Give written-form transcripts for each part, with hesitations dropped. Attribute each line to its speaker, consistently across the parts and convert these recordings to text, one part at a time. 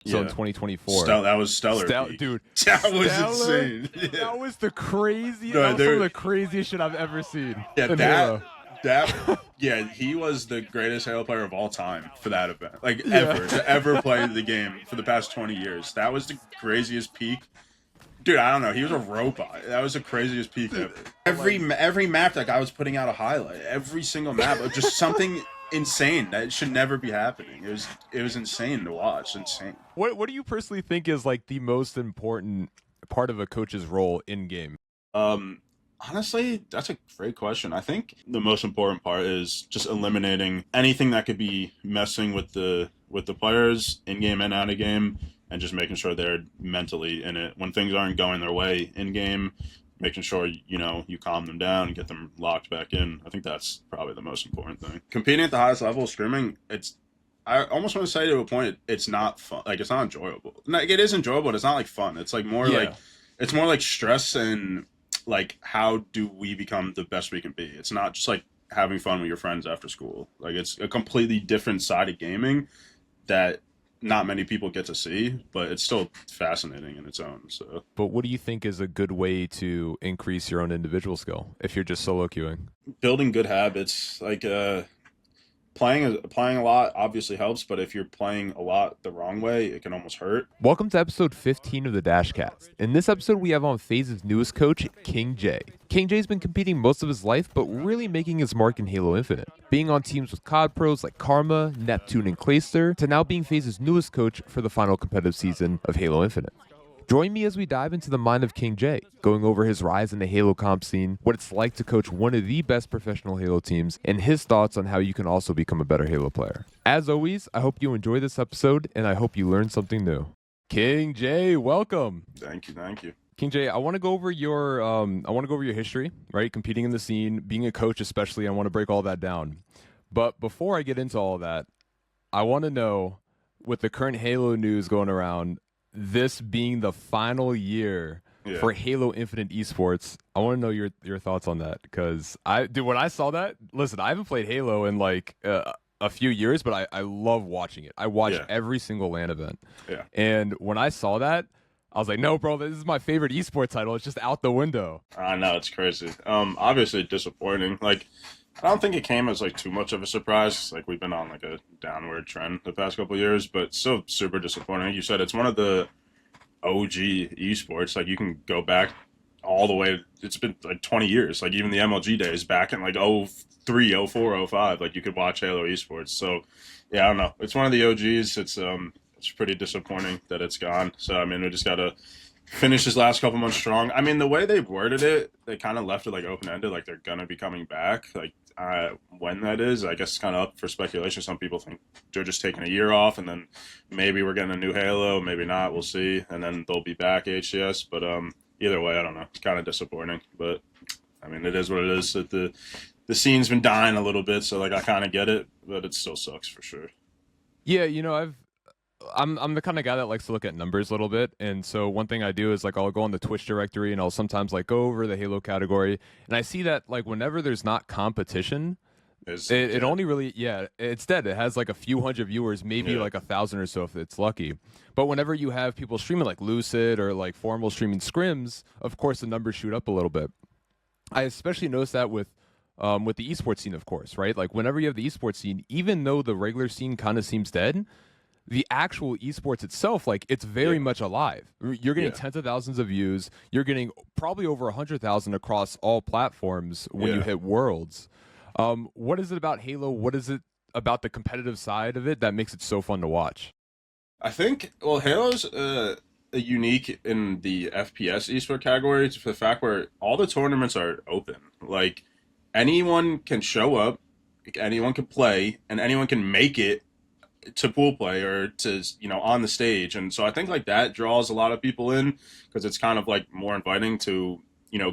Speaker 1: So in
Speaker 2: Yeah.
Speaker 1: 2024.
Speaker 2: That was stellar.
Speaker 1: Dude.
Speaker 2: That was
Speaker 1: Stellar?
Speaker 2: insane. Yeah.
Speaker 1: That was the crazy.
Speaker 2: No,
Speaker 1: that was some of the craziest shit I've ever seen.
Speaker 2: Yeah,
Speaker 1: in Halo.
Speaker 2: yeah, he was the greatest Halo player of all time for that event. Like
Speaker 1: Yeah.
Speaker 2: ever to ever play the game for the past 20 years. That was the craziest peak. Dude, I don't know. He was a robot. That was the craziest peak ever. Every map that guy was putting out a highlight. Every single map of just something insane that should never be happening. It was insane to watch. Insane.
Speaker 1: What do you personally think is like the most important part of a coach's role in game?
Speaker 2: Honestly, that's a great question. I think the most important part is just eliminating anything that could be messing with the players in game and out of game, and just making sure they're mentally in it when things aren't going their way in game. Making sure you calm them down and get them locked back in. I think that's probably the most important thing. Competing at the highest level of scrimming, I almost want to say to a point, it's not fun. Like it's not enjoyable. Like it is enjoyable, but it's not like fun. It's like more like it's more like stress and like how do we become the best we can be. It's not just like having fun with your friends after school. Like it's a completely different side of gaming that not many people get to see, but it's still fascinating in its own. So,
Speaker 1: but what do you think is a good way to increase your own individual skill if you're just solo queuing?
Speaker 2: Building good habits, like playing a lot obviously helps, but if you're playing a lot the wrong way, it can almost hurt.
Speaker 1: Welcome to episode 15 of the Dashcast. In this episode, we have on Faze's newest coach, King J. King J's been competing most of his life, but really making his mark in Halo Infinite. Being on teams with COD pros like Karma, Neptune, and Clayster, to now being Faze's newest coach for the final competitive season of Halo Infinite. Join me as we dive into the mind of King J, going over his rise in the Halo comp scene, what it's like to coach one of the best professional Halo teams, and his thoughts on how you can also become a better Halo player. As always, I hope you enjoy this episode, and I hope you learned something new. King J, welcome.
Speaker 2: Thank you.
Speaker 1: King J, I want to go over your history, right? Competing in the scene, being a coach especially. I want to break all that down. But before I get into all that, I want to know, with the current Halo news going around, this being the final year for Halo Infinite Esports, I want to know your thoughts on that, because when I saw that, listen, I haven't played Halo in like a few years, but I love watching it. I watch every single LAN event.
Speaker 2: Yeah.
Speaker 1: And when I saw that, I was like, no, bro, this is my favorite esports title. It's just out the window.
Speaker 2: I know, it's crazy. Obviously disappointing. Like, I don't think it came as like too much of a surprise. Like we've been on like a downward trend the past couple of years, but still super disappointing. Like you said, it's one of the OG esports. Like you can go back all the way. It's been like 20 years. Like even the MLG days back in like 03, 04, 05. Like you could watch Halo esports. So yeah, I don't know. It's one of the OGs. It's pretty disappointing that it's gone. So I mean, we just gotta finish his last couple months strong. I mean, the way they worded it, they kind of left it like open-ended, like they're gonna be coming back. Like when that is, I guess, kind of up for speculation. Some people think they're just taking a year off, and then maybe we're getting a new Halo, maybe not. We'll see, and then they'll be back HCS. But either way, I don't know. It's kind of disappointing, but I mean, it is what it is. That the scene's been dying a little bit, so like I kind of get it, but it still sucks for sure.
Speaker 1: Yeah, I'm the kind of guy that likes to look at numbers a little bit, and so one thing I do is like I'll go on the Twitch directory and I'll sometimes like go over the Halo category, and I see that like whenever there's not competition, it only really it's dead. It has like a few hundred viewers, maybe like 1,000 or so if it's lucky. But whenever you have people streaming like Lucid or like Formal streaming scrims, of course the numbers shoot up a little bit. I especially notice that with the esports scene, of course, right? Like whenever you have the esports scene, even though the regular scene kind of seems dead, the actual esports itself, like it's very much alive. You're getting tens of thousands of views. You're getting probably over 100,000 across all platforms when you hit Worlds. What is it about Halo? What is it about the competitive side of it that makes it so fun to watch?
Speaker 2: I think, well, Halo's unique in the FPS esport category for the fact where all the tournaments are open. Like anyone can show up, anyone can play, and anyone can make it to pool play or to on the stage. And so I think like that draws a lot of people in because it's kind of like more inviting to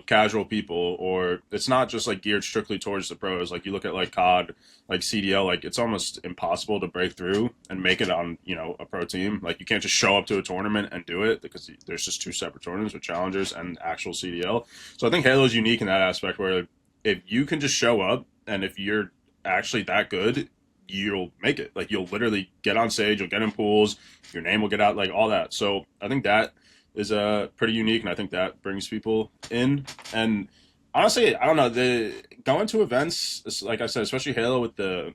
Speaker 2: casual people, or it's not just like geared strictly towards the pros. Like you look at like COD, like CDL, like it's almost impossible to break through and make it on a pro team. Like you can't just show up to a tournament and do it because there's just two separate tournaments with challengers and actual CDL. So I think Halo is unique in that aspect where if you can just show up and if you're actually that good, you'll make it. Like you'll literally get on stage, you'll get in pools, your name will get out, like all that. So I think that is pretty unique, and I think that brings people in. And honestly, I don't know, the going to events, like I said, especially Halo with the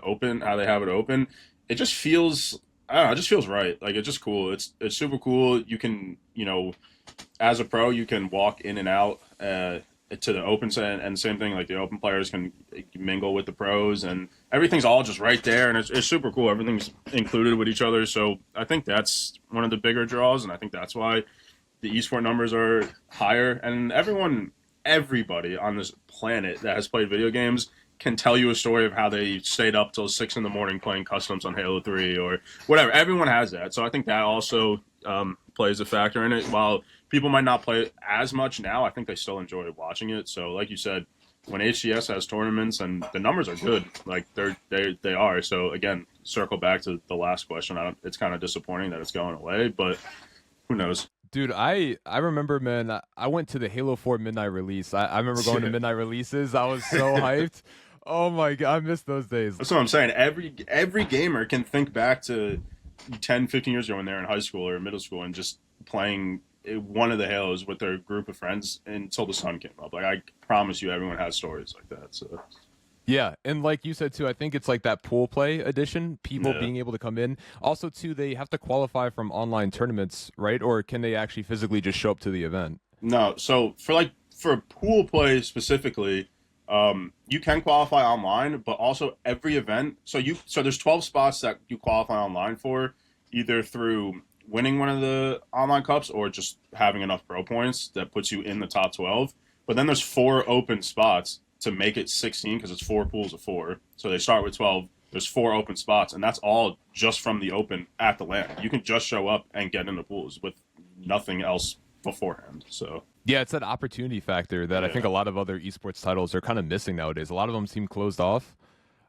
Speaker 2: open, how they have it open, it just feels, I don't know, it just feels right. Like it's just cool. It's super cool. You can, as a pro, you can walk in and out to the open set, and same thing. Like the open players can mingle with the pros, and everything's all just right there, and it's super cool. Everything's included with each other, so I think that's one of the bigger draws, and I think that's why the esport numbers are higher. And everybody on this planet that has played video games can tell you a story of how they stayed up till 6 in the morning playing customs on Halo 3 or whatever. Everyone has that, so I think that also plays a factor in it. While people might not play it as much now, I think they still enjoy watching it. So, like you said, when HCS has tournaments and the numbers are good, like they are. So again, circle back to the last question. It's kind of disappointing that it's going away, but who knows?
Speaker 1: Dude, I remember, man, I went to the Halo 4 midnight release. I remember going to midnight releases. I was so hyped. Oh my God, I miss those days.
Speaker 2: That's what I'm saying. Every gamer can think back to 10, 15 years ago when they're in high school or middle school and just playing one of the Halos with their group of friends until the sun came up. Like, I promise you, everyone has stories like that. So
Speaker 1: yeah, and like you said too, I think it's like that pool play edition, people being able to come in. Also too, they have to qualify from online tournaments, right? Or can they actually physically just show up to the event?
Speaker 2: no, so for pool play specifically, you can qualify online, but also every event. So there's 12 spots that you qualify online for, either through winning one of the online cups or just having enough pro points that puts you in the top 12. But then there's 4 open spots to make it 16 because it's 4 pools of 4. So they start with 12. There's 4 open spots, and that's all just from the open at the LAN. You can just show up and get into pools with nothing else beforehand. So
Speaker 1: yeah, it's that opportunity factor that I think a lot of other esports titles are kind of missing nowadays. A lot of them seem closed off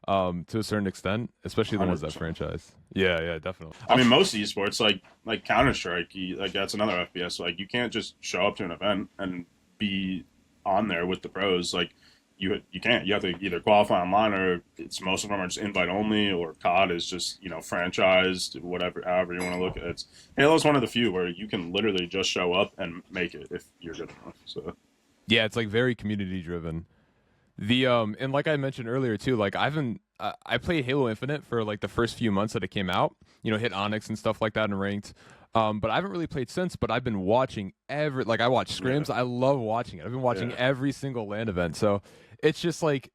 Speaker 1: to a certain extent, especially the ones that
Speaker 2: 100%.
Speaker 1: franchise. Yeah, definitely.
Speaker 2: I mean, most esports, like Counter Strike, like that's another FPS. Like you can't just show up to an event and be on there with the pros. Like you can't. You have to either qualify online, or most of them are just invite only, or COD is just franchised, whatever, however you want to look at it. Halo's one of the few where you can literally just show up and make it if you're good enough. So
Speaker 1: yeah, it's like very community driven. The and like I mentioned earlier too, like I played Halo Infinite for like the first few months that it came out, hit Onyx and stuff like that and ranked. But I haven't really played since, but I've been watching I watch scrims. I love watching it. I've been watching every single LAN event. So it's just like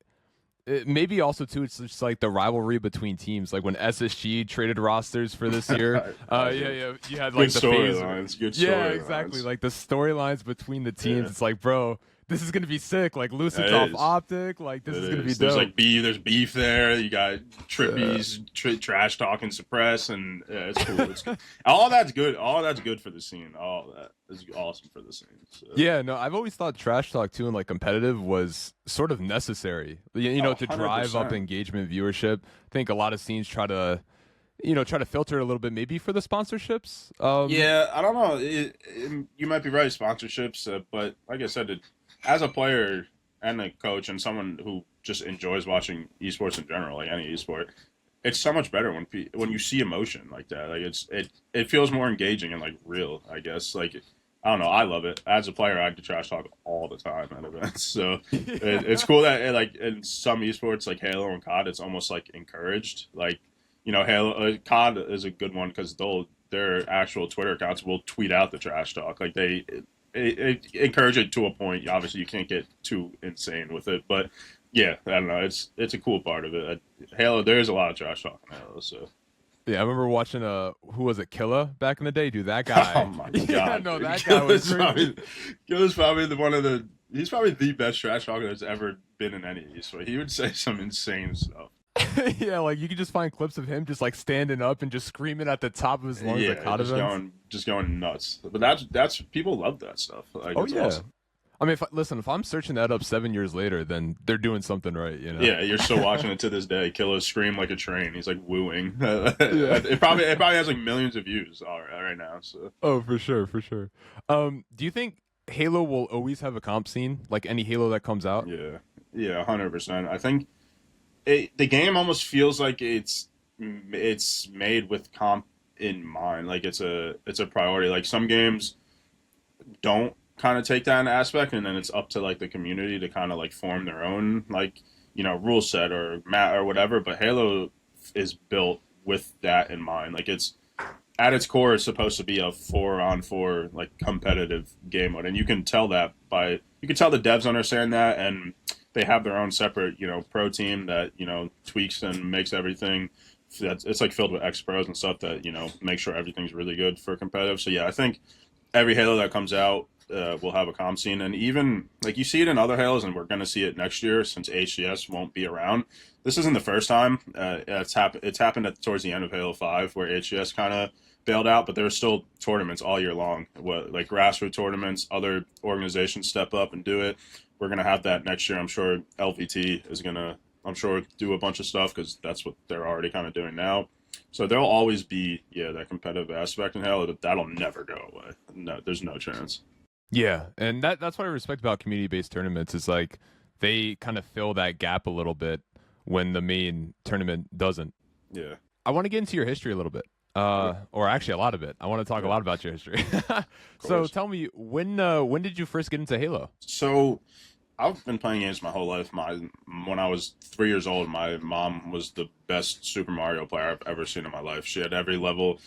Speaker 1: maybe also too, it's just like the rivalry between teams. Like when SSG traded rosters for this year, you had like
Speaker 2: good
Speaker 1: the
Speaker 2: storylines. Good storylines.
Speaker 1: yeah, exactly. Like the storylines between the teams. It's like, bro, this is gonna be sick. Like Lucid's off Optic. Like this is gonna be dope.
Speaker 2: There's beef there. You got Trippies trash talking suppress, and it's cool. It's good. All that's good. All that's good for the scene. All that is awesome for the scene. So.
Speaker 1: Yeah, no, I've always thought trash talk too and like competitive was sort of necessary. To drive up
Speaker 2: 100%.
Speaker 1: engagement, viewership. I think a lot of scenes try to filter it a little bit, maybe for the sponsorships.
Speaker 2: Yeah, I don't know. You might be right, sponsorships, but like I said, as a player and a coach and someone who just enjoys watching esports in general, like any esport, it's so much better when you see emotion like that. Like it feels more engaging and like real. I guess like I don't know. I love it. As a player, I trash talk all the time at events. So it's cool that like in some esports like Halo and COD, it's almost like encouraged. Like Halo, COD is a good one because their actual Twitter accounts will tweet out the trash talk. Like they encourage it to a point. Obviously, you can't get too insane with it, but yeah, I don't know. It's a cool part of it. Halo, there's a lot of trash talk in Halo. So
Speaker 1: yeah, I remember watching who was it, Killa back in the day? Dude, that guy.
Speaker 2: oh my god,
Speaker 1: yeah, no, that guy was crazy.
Speaker 2: Killa's probably he's probably the best trash talker that's ever been in any esport. He would say some insane stuff.
Speaker 1: Yeah, like you could just find clips of him just like standing up and just screaming at the top of his lungs
Speaker 2: Yeah,
Speaker 1: at COD events.
Speaker 2: just going nuts. But that's people love that stuff. Like,
Speaker 1: Oh
Speaker 2: it's
Speaker 1: yeah.
Speaker 2: awesome.
Speaker 1: I mean, if I'm searching that up 7 years later, then they're doing something right,
Speaker 2: Yeah, you're still watching it to this day. Killa scream like a train. He's like wooing.
Speaker 1: Yeah.
Speaker 2: It probably has like millions of views right now. So
Speaker 1: Oh, for sure, for sure. Do you think Halo will always have a comp scene, like any Halo that comes out?
Speaker 2: yeah, 100%. I think the game almost feels like it's made with comp in mind. Like it's a priority. Like some games don't kind of take that in aspect, and then it's up to like the community to kind of like form their own like rule set or mat or whatever. But Halo is built with that in mind. Like it's at its core is supposed to be a 4-on-4 like competitive game mode, and you can tell that by you can tell the devs understand that, and they have their own separate pro team that tweaks and makes everything. It's like filled with ex pros and stuff that make sure everything's really good for competitive. So yeah, I think every Halo that comes out will have a comp scene, and even like you see it in other Halos, and we're going to see it next year since HCS won't be around. This isn't the first time. It's happened towards the end of Halo 5 where HCS kind of bailed out, but there were still tournaments all year long. Like grassroots tournaments, other organizations step up and do it. We're going to have that next year. I'm sure LVT is going to, I'm sure, do a bunch of stuff because that's what they're already kind of doing now. So there'll always be, that competitive aspect in Halo. That'll never go away. No, there's no chance.
Speaker 1: Yeah, and that's what I respect about community-based tournaments is like they kind of fill that gap a little bit when the main tournament doesn't.
Speaker 2: Yeah.
Speaker 1: I want to get into your history a little bit, or actually a lot of it. I want to talk a lot about your history. So tell me, when did you first get into Halo?
Speaker 2: So I've been playing games my whole life. When I was 3 years old, my mom was the best Super Mario player I've ever seen in my life. She had every level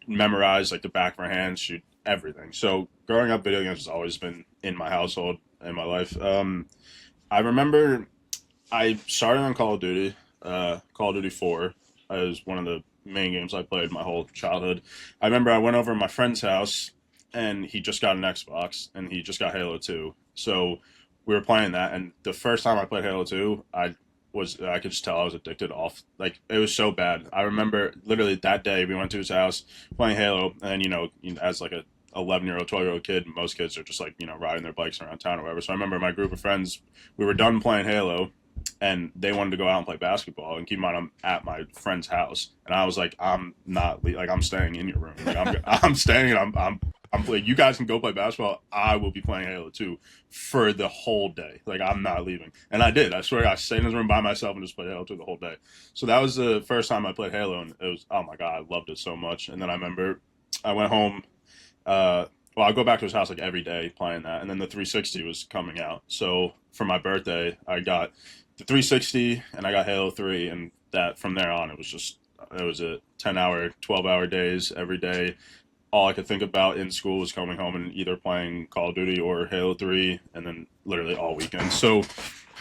Speaker 2: memorized like the back of her hand. She everything. So growing up, video games has always been in my household in my life. I remember I started on Call of Duty. Call of Duty 4 was one of the main games I played my whole childhood. I remember I went over to my friend's house and he just got an Xbox and he just got Halo 2. So we were playing that, and the first time I played Halo 2, I could just tell I was addicted off. Like, it was so bad. I remember literally that day we went to his house playing Halo, and as like a 11-year-old, 12-year-old kid, most kids are just like, riding their bikes around town or whatever. So I remember my group of friends, we were done playing Halo, and they wanted to go out and play basketball. And keep in mind, I'm at my friend's house, and I was like, I'm not like I'm staying in your room. Like I'm staying, and I'm like, you guys can go play basketball. I will be playing Halo 2 for the whole day. Like, I'm not leaving. And I did. I swear, I stayed in his room by myself and just played Halo 2 the whole day. So that was the first time I played Halo, and it was, oh my God, I loved it so much. And then I remember I went home. I'll go back to his house like every day playing that. And then the 360 was coming out. So for my birthday, I got the 360 and I got Halo 3. And that from there on, it was a 10-hour, 12-hour days every day. All I could think about in school was coming home and either playing Call of Duty or Halo 3, and then literally all weekend. So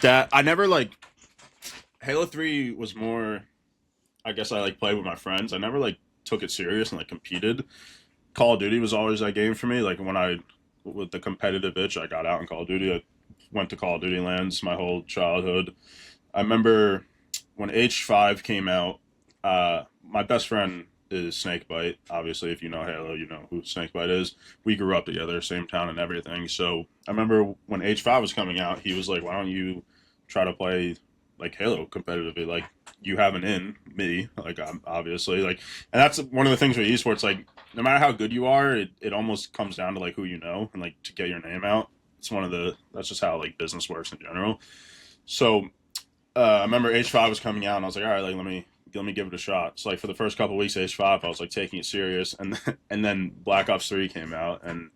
Speaker 2: that I never like Halo 3 was more, I guess I like played with my friends. I never like took it serious and like competed. Call of Duty was always that game for me. Like with the competitive itch, I got out in Call of Duty. I went to Call of Duty lands my whole childhood. I remember when H5 came out, my best friend is Snakebite. Obviously, if you know Halo, you know who Snakebite is. We grew up together, same town and everything. So I remember when H5 was coming out, he was like, why don't you try to play like Halo competitively? Like, you have an in, me. Like, I'm obviously like, and that's one of the things with esports. Like, no matter how good you are, it almost comes down to like who you know and like to get your name out. That's just how like business works in general. So I remember H5 was coming out, and I was like, all right, like let me give it a shot. So like for the first couple of weeks of H5, I was like taking it serious, and then Black Ops 3 came out, and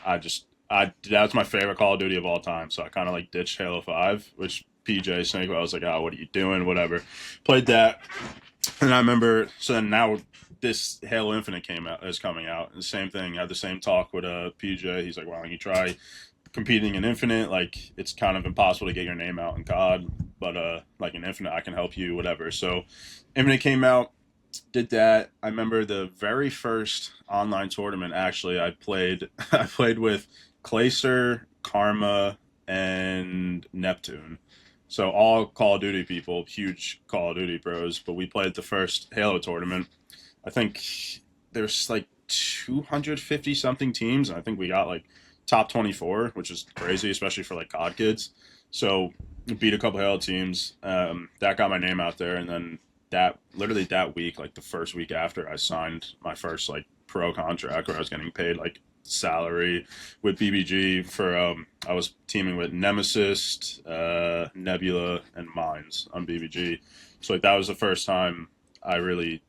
Speaker 2: that's my favorite Call of Duty of all time. So I kind of like ditched Halo 5, which PJ Snake, I was like, oh, what are you doing? Whatever. Played that, and I remember. So then now this Halo Infinite is coming out, and the same thing. I had the same talk with PJ. He's like, why don't you try competing in Infinite? Like, it's kind of impossible to get your name out in COD, but like in Infinite, I can help you, whatever. So Infinite came out, did that. I remember the very first online tournament. Actually, I played with Clayster, Karma, and Neptune. So all Call of Duty people, huge Call of Duty pros. But we played the first Halo tournament. I think there's like 250 something teams, and I think we got like top 24, which is crazy, especially for like COD kids. So beat a couple Halo teams. That got my name out there, and then literally that week, like the first week after, I signed my first like pro contract where I was getting paid like salary with BBG for I was teaming with Nemesis, Nebula, and Mines on BBG. So like that was the first time I really,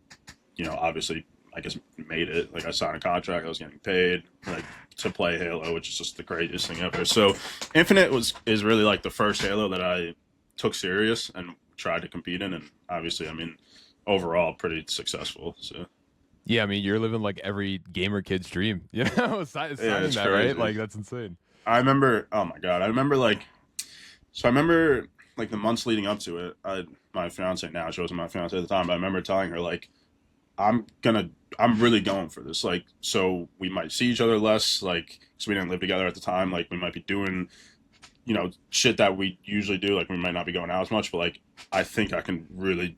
Speaker 2: obviously I guess made it. Like I signed a contract, I was getting paid like to play Halo, which is just the craziest thing ever. So Infinite is really like the first Halo that I took serious and tried to compete in, and obviously, I mean, overall pretty successful. So
Speaker 1: Yeah, I mean, you're living like every gamer kid's dream, signing
Speaker 2: it's
Speaker 1: that,
Speaker 2: crazy.
Speaker 1: right? Like that's insane.
Speaker 2: I remember, oh my god, I remember like, so I remember like the months leading up to it. My fiance now, she wasn't my fiance at the time, but I remember telling her like, I'm really going for this. Like, so we might see each other less, like, because we didn't live together at the time. Like, we might be doing, shit that we usually do. Like, we might not be going out as much, but like, I think I can really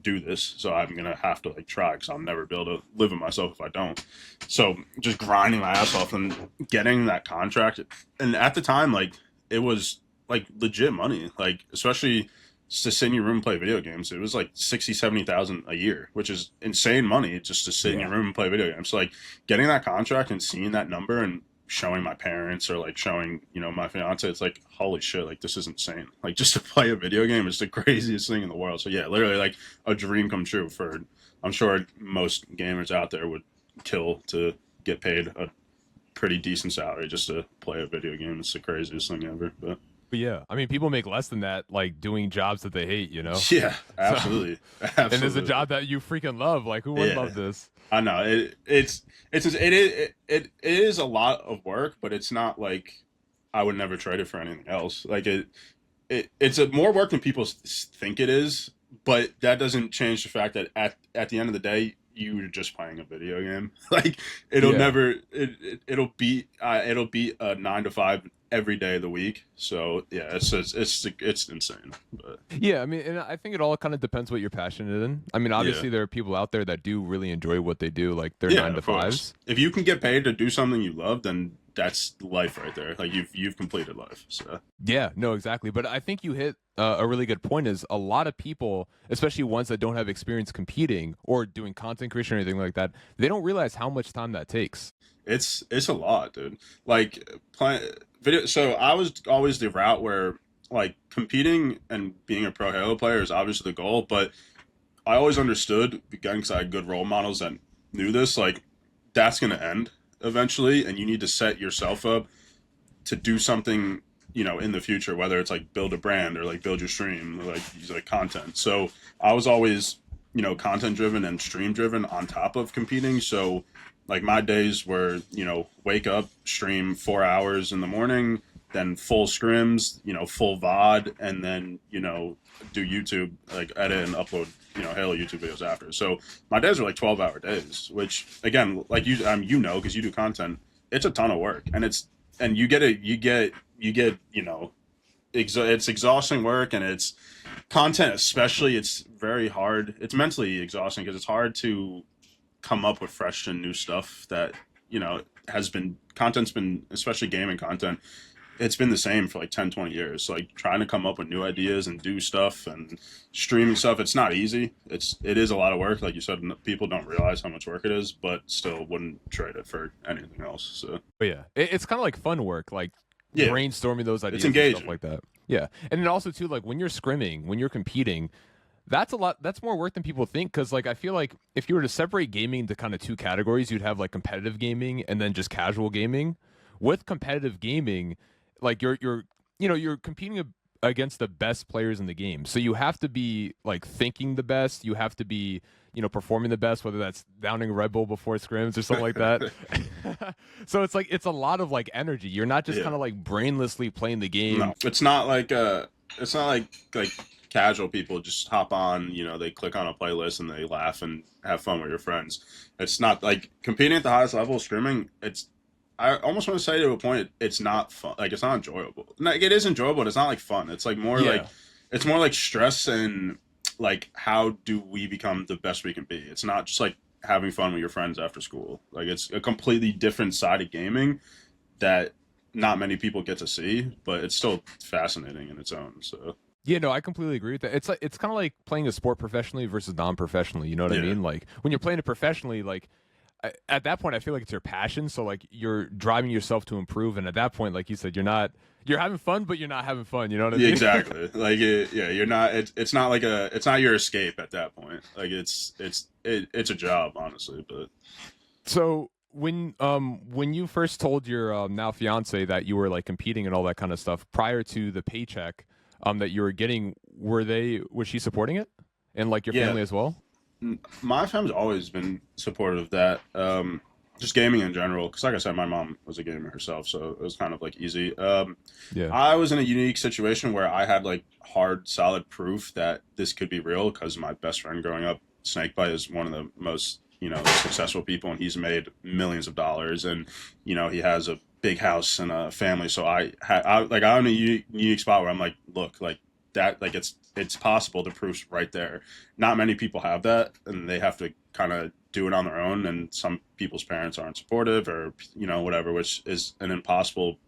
Speaker 2: do this. So I'm gonna have to like try, because I'll never be able to live with myself if I don't. So just grinding my ass off and getting that contract. And at the time, like, it was like legit money. Like, especially to sit in your room and play video games, it was like 60,000-70,000 a year, which is insane money just to sit in your room and play video games. So like getting that contract and seeing that number and showing my parents or like showing my fiance, it's like, holy shit, like this is insane. Like just to play a video game is the craziest thing in the world. So yeah, literally like a dream come true for, I'm sure most gamers out there would kill to get paid a pretty decent salary just to play a video game. It's the craziest thing ever. But
Speaker 1: yeah, I mean, people make less than that, like doing jobs that they hate,
Speaker 2: Yeah, absolutely.
Speaker 1: So,
Speaker 2: Absolutely.
Speaker 1: and it's a job that you freaking love. Like, who wouldn't love this?
Speaker 2: I know it is a lot of work, but it's not like I would never trade it for anything else. Like it's a more work than people think it is, but that doesn't change the fact that at the end of the day, you're just playing a video game. Like it'll be a 9 to 5 every day of the week. So yeah, it's insane. But
Speaker 1: yeah, I mean, and I think it all kind of depends what you're passionate in. I mean, obviously there are people out there that do really enjoy what they do, like their 9 to 5s.
Speaker 2: If you can get paid to do something you love, then that's life right there. Like you've completed life. So
Speaker 1: yeah, no, exactly. But I think you hit a really good point. Is a lot of people, especially ones that don't have experience competing or doing content creation or anything like that, they don't realize how much time that takes.
Speaker 2: It's a lot, dude. Like video. So I was always the route where like competing and being a pro Halo player is obviously the goal, but I always understood, again, because I had good role models that knew this, like that's going to end eventually, and you need to set yourself up to do something, in the future, whether it's like build a brand or like build your stream, or like use like content. So I was always, content driven and stream driven on top of competing. So like my days were, wake up, stream 4 hours in the morning, then full scrims, full VOD, and then, do YouTube, like edit and upload, Halo YouTube videos after. So my days are like 12-hour days, which again, like you, because you do content, it's a ton of work, and it's exhausting work, and it's content, especially, it's very hard. It's mentally exhausting because it's hard to come up with fresh and new stuff that, content's been, especially gaming content, it's been the same for like 10-20 years. So like trying to come up with new ideas and do stuff and streaming stuff, it's not easy. It is a lot of work. Like you said, people don't realize how much work it is, but still wouldn't trade it for anything else. So
Speaker 1: but yeah, it's kind of like fun work, like brainstorming those ideas,
Speaker 2: it's engaging,
Speaker 1: and stuff like that. Yeah. And then also too, like when you're scrimming, when you're competing, that's more work than people think. Cause like, I feel like if you were to separate gaming into kind of 2 categories, you'd have like competitive gaming and then just casual gaming. With competitive gaming, like you're competing against the best players in the game. So you have to be like thinking the best. You have to be, performing the best, whether that's downing Red Bull before scrims or something like that. So it's like, it's a lot of like energy. You're not just kind of like brainlessly playing the game.
Speaker 2: No, it's not like casual people just hop on, they click on a playlist and they laugh and have fun with your friends. It's not like competing at the highest level of streaming. I almost want to say to a point, it's not fun. Like, it's not enjoyable. Like, it is enjoyable, but it's not like fun. It's like more like, it's more like stress and like, how do we become the best we can be? It's not just like having fun with your friends after school. Like, it's a completely different side of gaming that not many people get to see, but it's still fascinating in its own. So
Speaker 1: yeah, no, I completely agree with that. It's kind of like playing a sport professionally versus non-professionally. You know what I mean? Like when you're playing it professionally, like at that point I feel like it's your passion, so like you're driving yourself to improve, and at that point, like you said, you're having fun, but you're not having fun. You know what I
Speaker 2: Yeah,
Speaker 1: mean?
Speaker 2: exactly. Like, yeah, you're not. It's not like it's not your escape at that point. Like, it's a job, honestly. But
Speaker 1: So when you first told your now fiance that you were like competing and all that kind of stuff prior to the paycheck that you were getting, was she supporting it and like your
Speaker 2: yeah,
Speaker 1: family as well?
Speaker 2: my family's always been supportive of that. Just gaming in general, because like I said, my mom was a gamer herself, so it was kind of like easy.
Speaker 1: Yeah.
Speaker 2: I was in a unique situation where I had like hard, solid proof that this could be real because my best friend growing up, Snakebite, is one of the most successful people, and he's made millions of dollars, and he has a big house and a family. So I'm in a unique spot where I'm like, look, like that, like it's possible. The proof's right there. Not many people have that, and they have to kind of do it on their own. And some people's parents aren't supportive, or whatever, which is an impossible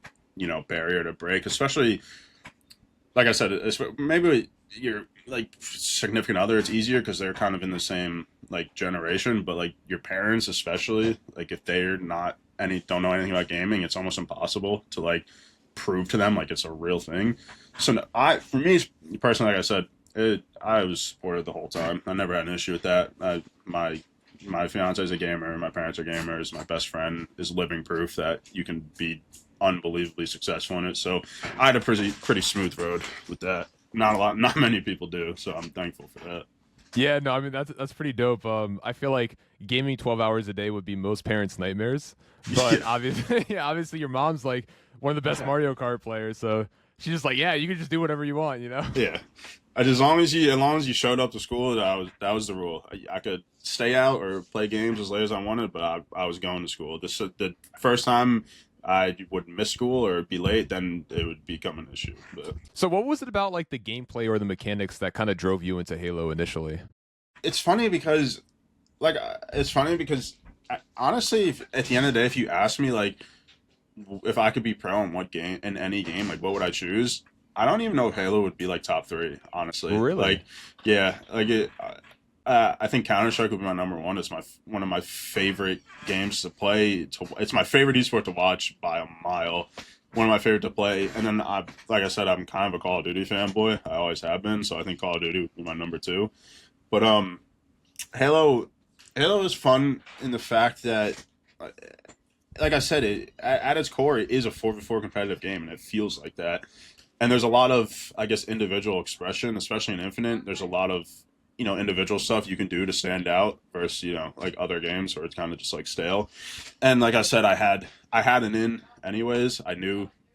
Speaker 2: barrier to break. Especially, like I said, maybe your like significant other, it's easier because they're kind of in the same like generation. But like your parents, especially, like if they're not don't know anything about gaming, it's almost impossible to like prove to them like it's a real thing. So for me personally, like I said, I was supportive the whole time. I never had an issue with that. My fiance is a gamer. My parents are gamers. My best friend is living proof that you can be unbelievably successful in it. So I had a pretty smooth road with that. Not many people do. So I'm thankful for that.
Speaker 1: Yeah, no, I mean that's pretty dope. I feel like gaming 12 hours a day would be most parents' nightmares. But
Speaker 2: Yeah.
Speaker 1: obviously, yeah, obviously your mom's like one of the best Mario Kart players, so she's just like, yeah, you can just do whatever you want, you know?
Speaker 2: Yeah. As long as you showed up to school, that was the rule. I could stay out or play games as late as I wanted, but I was going to school. The first time I would miss school or be late, then it would become an issue. But
Speaker 1: So what was it about like the gameplay or the mechanics that kind of drove you into Halo initially?
Speaker 2: it's funny because honestly, at the end of the day, if you ask me like if I could be pro in what game in any game, like what would I choose? I don't even know if Halo would be like top three, honestly.
Speaker 1: Really?
Speaker 2: Like, yeah, like I think Counter Strike would be my number one. It's one of my favorite games to play. It's my favorite esport to watch by a mile. One of my favorite to play, and then like I said, I'm kind of a Call of Duty fanboy. I always have been, so I think Call of Duty would be my number two. But Halo, Halo is fun in the fact that, like I said, at its core, it is a 4v4 competitive game, and it feels like that. And there's a lot of, I guess, individual expression, especially in Infinite. There's a lot of individual stuff you can do to stand out versus like other games where it's kind of just like stale. And like I said, I had an in anyways. I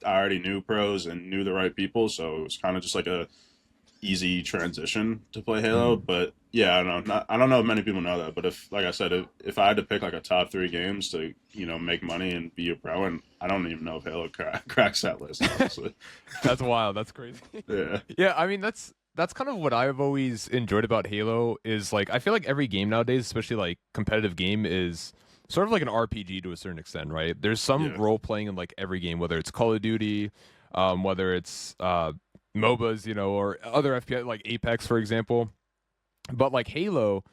Speaker 2: already knew pros and knew the right people, so it was kind of just like a easy transition to play Halo.
Speaker 1: Mhm.
Speaker 2: But yeah, I don't know if many people know that, but if like I said, if I had to pick like a top three games to make money and be a pro, and I don't even know if Halo cracks that list, honestly.
Speaker 1: That's wild. That's crazy.
Speaker 2: Yeah,
Speaker 1: Yeah, I mean that's kind of what I've always enjoyed about Halo is like I feel like every game nowadays, especially like competitive game, is sort of like an RPG to a certain extent, right? There's some
Speaker 2: yeah,
Speaker 1: role playing in like every game, whether it's Call of Duty, whether it's MOBAs, or other FPS like Apex, for example. But like Halo,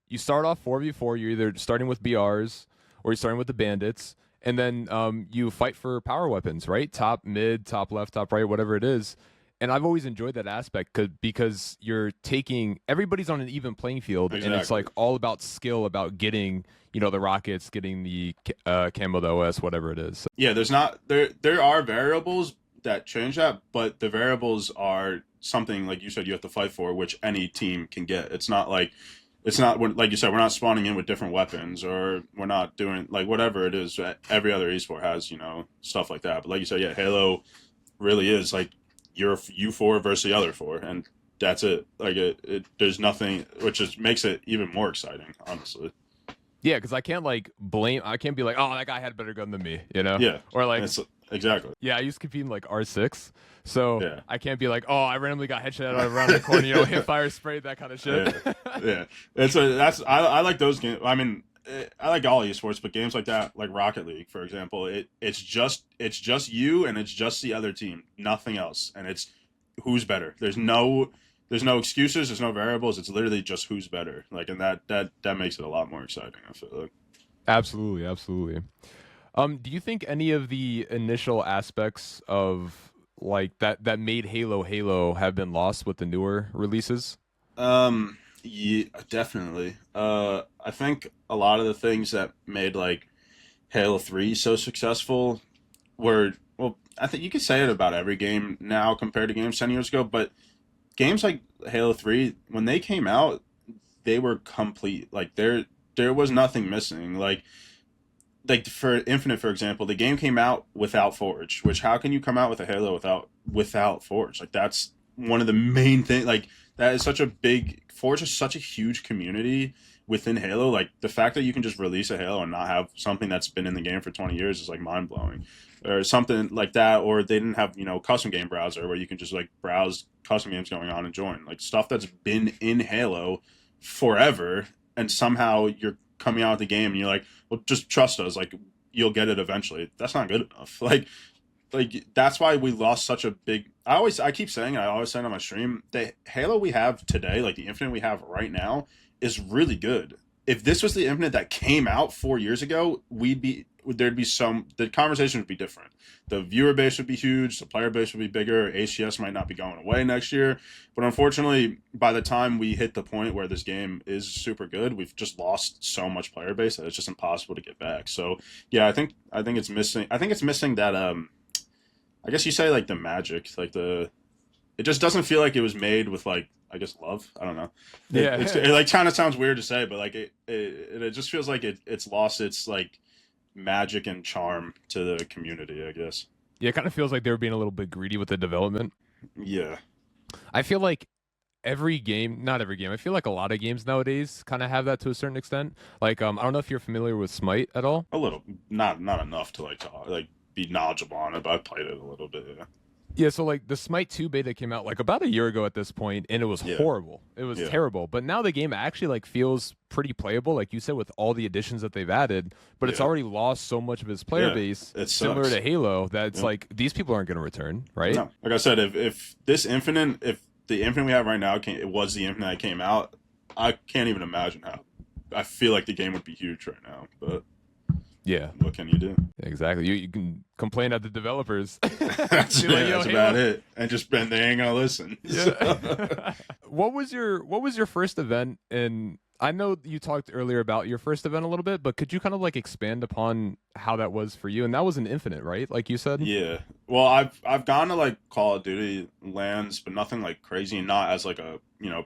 Speaker 1: you start off 4v4. You're either starting with BRs or you're starting with the bandits, and then you fight for power weapons, right? Top, mid, top left, top right, whatever it is. And I've always enjoyed that aspect because you're taking everybody's on an even playing field, and it's
Speaker 2: exactly.
Speaker 1: like all about skill, about getting the rockets, getting the camo, the OS, whatever it is.
Speaker 2: Yeah, there's not there are variables that change that, but the variables are something like you said you have to fight for, which any team can get. It's not like you said, we're not spawning in with different weapons, or we're not doing like whatever it is. Every other esport has stuff like that. But like you said, yeah, Halo really is like you four versus the other four, and that's it. Like there's nothing, which just makes it even more exciting, honestly.
Speaker 1: Yeah, because I can't be like, oh, that guy had a better gun than me,
Speaker 2: Yeah,
Speaker 1: or
Speaker 2: and
Speaker 1: like,
Speaker 2: it's exactly.
Speaker 1: yeah, I used to compete in like R6, so
Speaker 2: Yeah.
Speaker 1: I can't be like, oh, I randomly got headshot around the corner, hit fire, sprayed, that kind of shit.
Speaker 2: Yeah, yeah. I like those games. I mean, I like all esports, but games like that, like Rocket League, for example, it's just you and it's just the other team, nothing else, and it's who's better. There's no excuses, there's no variables. It's literally just who's better. Like, and that makes it a lot more exciting. I feel like.
Speaker 1: Absolutely, absolutely. Do you think any of the initial aspects of like that made Halo have been lost with the newer releases?
Speaker 2: Yeah, definitely. I think a lot of the things that made like Halo 3 so successful were, well, I think you could say it about every game now compared to games 10 years ago, but games like Halo 3, when they came out, they were complete. Like there was nothing missing. Like for Infinite, for example, the game came out without Forge. Which, how can you come out with a Halo without Forge? Like that's one of the main things. Like that is such a big Forge is such a huge community within Halo. Like the fact that you can just release a Halo and not have something that's been in the game for 20 years is like mind blowing, or something like that. Or they didn't have custom game browser where you can just like browse custom games going on and join like stuff that's been in Halo forever, and somehow you're coming out of the game and you're like, well, just trust us, like you'll get it eventually. That's not good enough. Like that's why we lost such a big. I keep saying it, I always say it on my stream. The Halo we have today, like the Infinite we have right now, is really good. If this was the Infinite that came out 4 years ago, there'd be some the conversation would be different. The viewer base would be huge, the player base would be bigger, HCS might not be going away next year. But unfortunately, by the time we hit the point where this game is super good, we've just lost so much player base that it's just impossible to get back. So yeah, I think it's missing. I think it's missing that I guess you say like the magic, like the it just doesn't feel like it was made with like I guess love. I don't know.
Speaker 1: Yeah.
Speaker 2: It like kind of sounds weird to say, but like it just feels like it's lost its like magic and charm to the community. I guess.
Speaker 1: Yeah, it kind of feels like they were being a little bit greedy with the development.
Speaker 2: Yeah.
Speaker 1: I feel like every game, not every game, I feel like a lot of games nowadays kind of have that to a certain extent. Like, I don't know if you're familiar with Smite at all.
Speaker 2: A little, not enough to like talk, like be knowledgeable on it, but I played it a little bit. Yeah.
Speaker 1: Yeah, so like the Smite 2 beta came out like about a year ago at this point, and it was
Speaker 2: Yeah.
Speaker 1: horrible. It was
Speaker 2: Yeah.
Speaker 1: terrible. But now the game actually like feels pretty playable, like you said, with all the additions that they've added. But it's
Speaker 2: Yeah.
Speaker 1: already lost so much of its player
Speaker 2: Yeah.
Speaker 1: base,
Speaker 2: It
Speaker 1: similar
Speaker 2: sucks.
Speaker 1: to Halo, that it's
Speaker 2: Yeah.
Speaker 1: like these people aren't going to return, right?
Speaker 2: No, like I said, if this Infinite, if the Infinite we have right now, it was the Infinite that came out, I can't even imagine how. I feel like the game would be huge right now, but
Speaker 1: Yeah,
Speaker 2: what can you do?
Speaker 1: exactly. You can complain at the developers.
Speaker 2: That's,
Speaker 1: Be like,
Speaker 2: yeah,
Speaker 1: yo,
Speaker 2: that's
Speaker 1: Halo.
Speaker 2: about it. And just Ben, they ain't gonna listen.
Speaker 1: Yeah. What was your first event? And I know you talked earlier about your first event a little bit, but could you kind of like expand upon how that was for you? And that was an Infinite, right? Like you said?
Speaker 2: Yeah. Well, I've gone to like Call of Duty lands, but nothing like crazy, and not as like a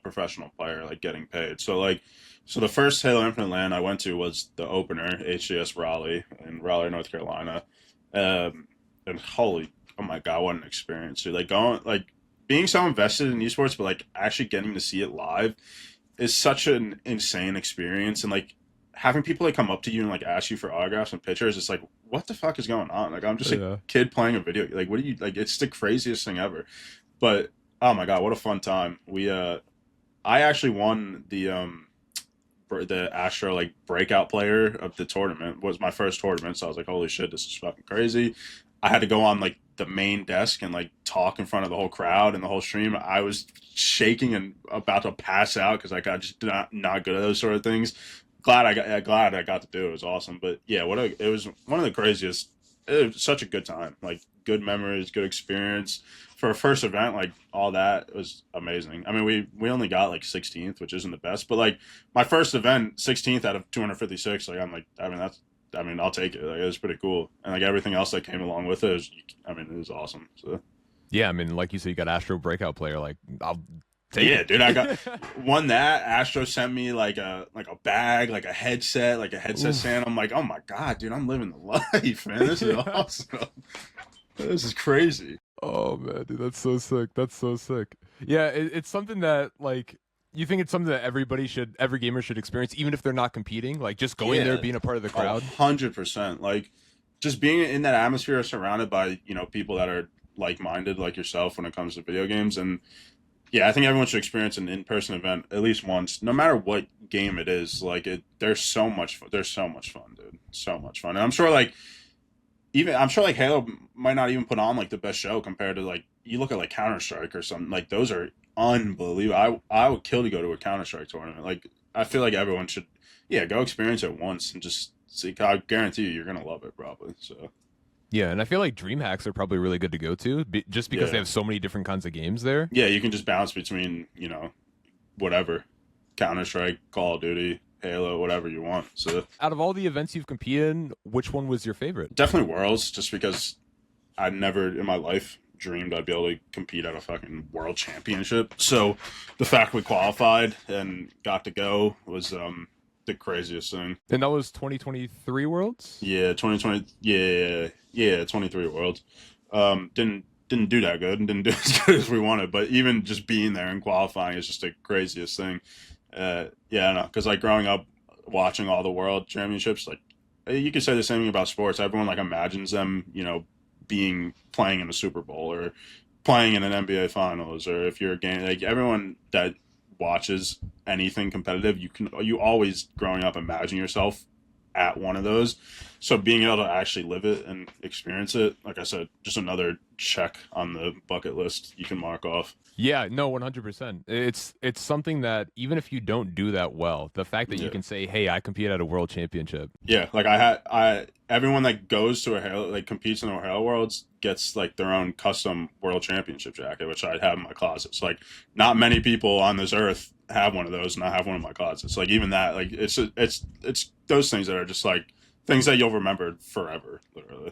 Speaker 2: professional player, like getting paid. So the first Halo Infinite LAN I went to was the opener, HCS Raleigh in Raleigh, North Carolina. And holy, oh my god, what an experience! Dude. Like going, like being so invested in esports, but like actually getting to see it live is such an insane experience. And like having people like come up to you and like ask you for autographs and pictures, it's like, what the fuck is going on? Like I'm just a
Speaker 1: Yeah.
Speaker 2: kid playing a video. Like what do you like? It's the craziest thing ever. But oh my god, what a fun time! I actually won the Astro like breakout player of the tournament. Was my first tournament, so I was like, holy shit, this is fucking crazy. I had to go on like the main desk and like talk in front of the whole crowd and the whole stream. I was shaking and about to pass out because like I just not good at those sort of things. Glad I got to do it. It was awesome. But yeah, it was one of the craziest. It was such a good time. Like good memories, good experience for a first event. Like all that was amazing. I mean, we only got like 16th, which isn't the best, but like my first event, 16th out of 256. Like I'm like, I mean that's. I mean, I'll take it. Like, it was pretty cool, and like everything else that came along with it, I mean, it was awesome. So
Speaker 1: Yeah, I mean, like you said, you got Astro breakout player. Like, I'll take
Speaker 2: yeah,
Speaker 1: it.
Speaker 2: dude, I got won that. Astro sent me like a bag, like a headset
Speaker 1: Oof.
Speaker 2: stand. I'm like, oh my god, dude, I'm living the life, man. This is awesome. This is crazy.
Speaker 1: Oh man, dude, that's so sick. That's so sick. Yeah, it's something that like you think it's something that every gamer should experience, even if they're not competing. Like just going there,
Speaker 2: Yeah,
Speaker 1: being a part of the
Speaker 2: oh,
Speaker 1: crowd.
Speaker 2: 100%. Like just being in that atmosphere, surrounded by people that are like minded, like yourself, when it comes to video games. And yeah, I think everyone should experience an in-person event at least once, no matter what game it is. Like there's so much fun. There's so much fun, dude. So much fun. And I'm sure like Halo might not even put on like the best show compared to like you look at like Counter Strike or something. Like those are unbelievable. I would kill to go to a Counter Strike tournament. Like I feel like everyone should, yeah, go experience it once and just see, I guarantee you're gonna love it probably. So
Speaker 1: Yeah, and I feel like dream hacks are probably really good to go to, just because they
Speaker 2: yeah,
Speaker 1: have so many different kinds of games there.
Speaker 2: yeah, you can just bounce between whatever, Counter Strike, Call of Duty, Halo, whatever you want. So
Speaker 1: Out of all the events you've competed in, which one was your favorite?
Speaker 2: definitely Worlds, just because I never in my life dreamed I'd be able to compete at a fucking world championship. So the fact we qualified and got to go was the craziest thing.
Speaker 1: And that was 2023 Worlds?
Speaker 2: Yeah, 2020. Yeah, 23 Worlds. Didn't do that good and didn't do as good as we wanted. But even just being there and qualifying is just the craziest thing. Yeah, I know, because like growing up watching all the world championships, like you could say the same thing about sports. Everyone like imagines them, being playing in a Super Bowl or playing in an NBA Finals, or if you're a game, like everyone that watches anything competitive, you always growing up imagine yourself at one of those. So being able to actually live it and experience it, like I said, just another check on the bucket list you can mark off.
Speaker 1: Yeah, no, 100%. It's something that even if you don't do that well, the fact that you
Speaker 2: Yeah.
Speaker 1: can say, "Hey, I competed at a world championship."
Speaker 2: Yeah, like I everyone that goes to a Halo, like competes in the Halo Worlds gets like their own custom world championship jacket, which I have in my closet. So like not many people on this earth have one of those, and I have one in my closet. So like even that, like it's those things that are just like things that you'll remember forever, literally.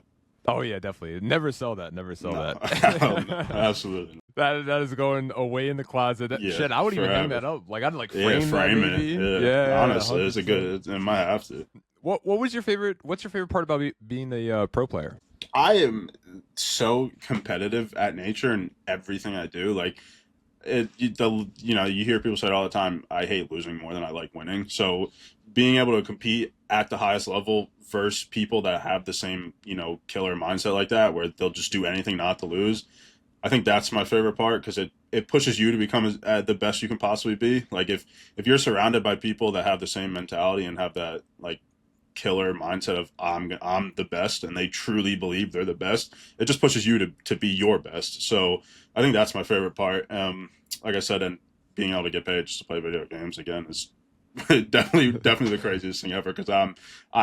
Speaker 1: Oh yeah, definitely. Never sell that. Never sell
Speaker 2: No,
Speaker 1: that.
Speaker 2: absolutely.
Speaker 1: That is going away in the closet.
Speaker 2: Yeah,
Speaker 1: Shit, I would even hang
Speaker 2: forever.
Speaker 1: that up. Like I'd like
Speaker 2: Yeah,
Speaker 1: frame that
Speaker 2: frame it.
Speaker 1: maybe.
Speaker 2: Yeah, honestly, it's a
Speaker 1: 100%.
Speaker 2: good. It might have to.
Speaker 1: What was your favorite? What's your favorite part about being a pro player?
Speaker 2: I am so competitive at nature in everything I do. Like you hear people say it all the time. I hate losing more than I like winning. So being able to compete at the highest level versus people that have the same killer mindset like that, where they'll just do anything not to lose. I think that's my favorite part because it pushes you to become the best you can possibly be. Like if you're surrounded by people that have the same mentality and have that like killer mindset of I'm the best and they truly believe they're the best, it just pushes you to be your best. So I think that's my favorite part. Like I said, and being able to get paid just to play video games again is definitely the craziest thing ever because I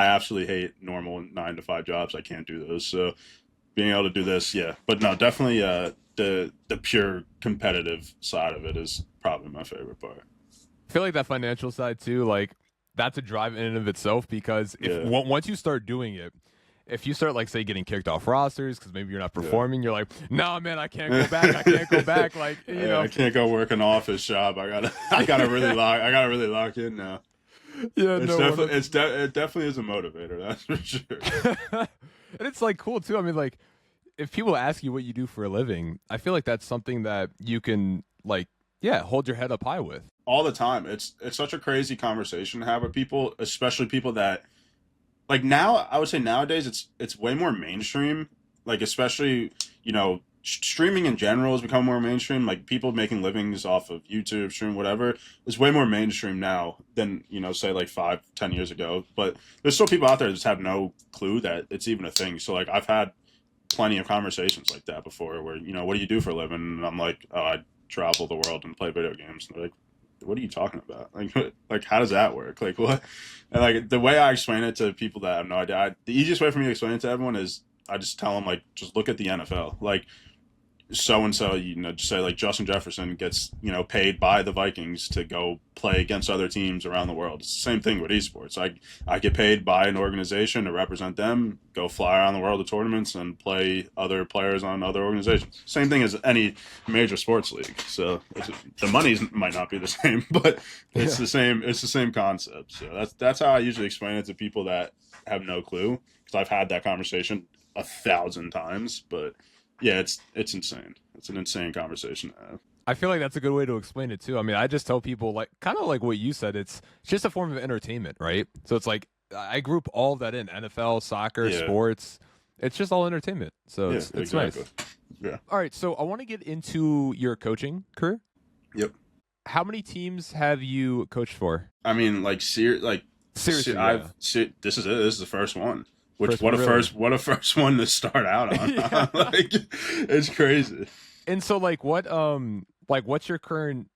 Speaker 2: absolutely hate normal 9 to 5 jobs. I can't do those. So being able to do this, yeah. But no, definitely the pure competitive side of it is probably my favorite part.
Speaker 1: I feel like that financial side too. Like that's a drive in and of itself because if
Speaker 2: Yeah.
Speaker 1: once you start doing it, if you start like say getting kicked off rosters because maybe you're not
Speaker 2: Yeah.
Speaker 1: performing, you're like, nah, man, I can't go back. I can't go back. Like
Speaker 2: I can't go work an office job. I gotta really lock in now.
Speaker 1: yeah,
Speaker 2: It's
Speaker 1: no,
Speaker 2: definitely it definitely is a motivator. That's for sure.
Speaker 1: and it's like cool too. I mean, like if people ask you what you do for a living, I feel like that's something that you can like, yeah, hold your head up high with.
Speaker 2: All the time. It's such a crazy conversation to have with people, especially people that like now. I would say nowadays it's way more mainstream. Like especially streaming in general has become more mainstream. Like people making livings off of YouTube, stream, whatever, is way more mainstream now than say like 5-10 years ago. But there's still people out there that just have no clue that it's even a thing. So like I've had plenty of conversations like that before, where what do you do for a living? And I'm like, oh, I travel the world and play video games. And they're like, what are you talking about? Like how does that work? Like what? And like the way I explain it to people that have no idea, the easiest way for me to explain it to everyone is I just tell them like, just look at the NFL. Like so and so, just say like Justin Jefferson gets, paid by the Vikings to go play against other teams around the world. It's the same thing with esports. I get paid by an organization to represent them, go fly around the world to tournaments and play other players on other organizations. Same thing as any major sports league. So the money might not be the same, but it's the same. It's the same concept. So that's how I usually explain it to people that have no clue, because I've had that conversation 1,000 times, but. Yeah, it's insane. It's an insane conversation to have.
Speaker 1: I feel like that's a good way to explain it too. I mean, I just tell people like kind of like what you said. It's just a form of entertainment, right? So it's like I group all of that in NFL, soccer,
Speaker 2: Yeah.
Speaker 1: sports. It's just all entertainment. So
Speaker 2: Yeah,
Speaker 1: it's
Speaker 2: exactly.
Speaker 1: nice.
Speaker 2: Yeah.
Speaker 1: All right, so I want to get into your coaching career.
Speaker 2: Yep.
Speaker 1: How many teams have you coached for?
Speaker 2: I mean, like, seriously,
Speaker 1: Yeah.
Speaker 2: this is it. This is the first one. Which
Speaker 1: First
Speaker 2: what
Speaker 1: one,
Speaker 2: a
Speaker 1: really?
Speaker 2: first what a first one to start out on.
Speaker 1: Yeah.
Speaker 2: Like, it's crazy.
Speaker 1: And so like what's your current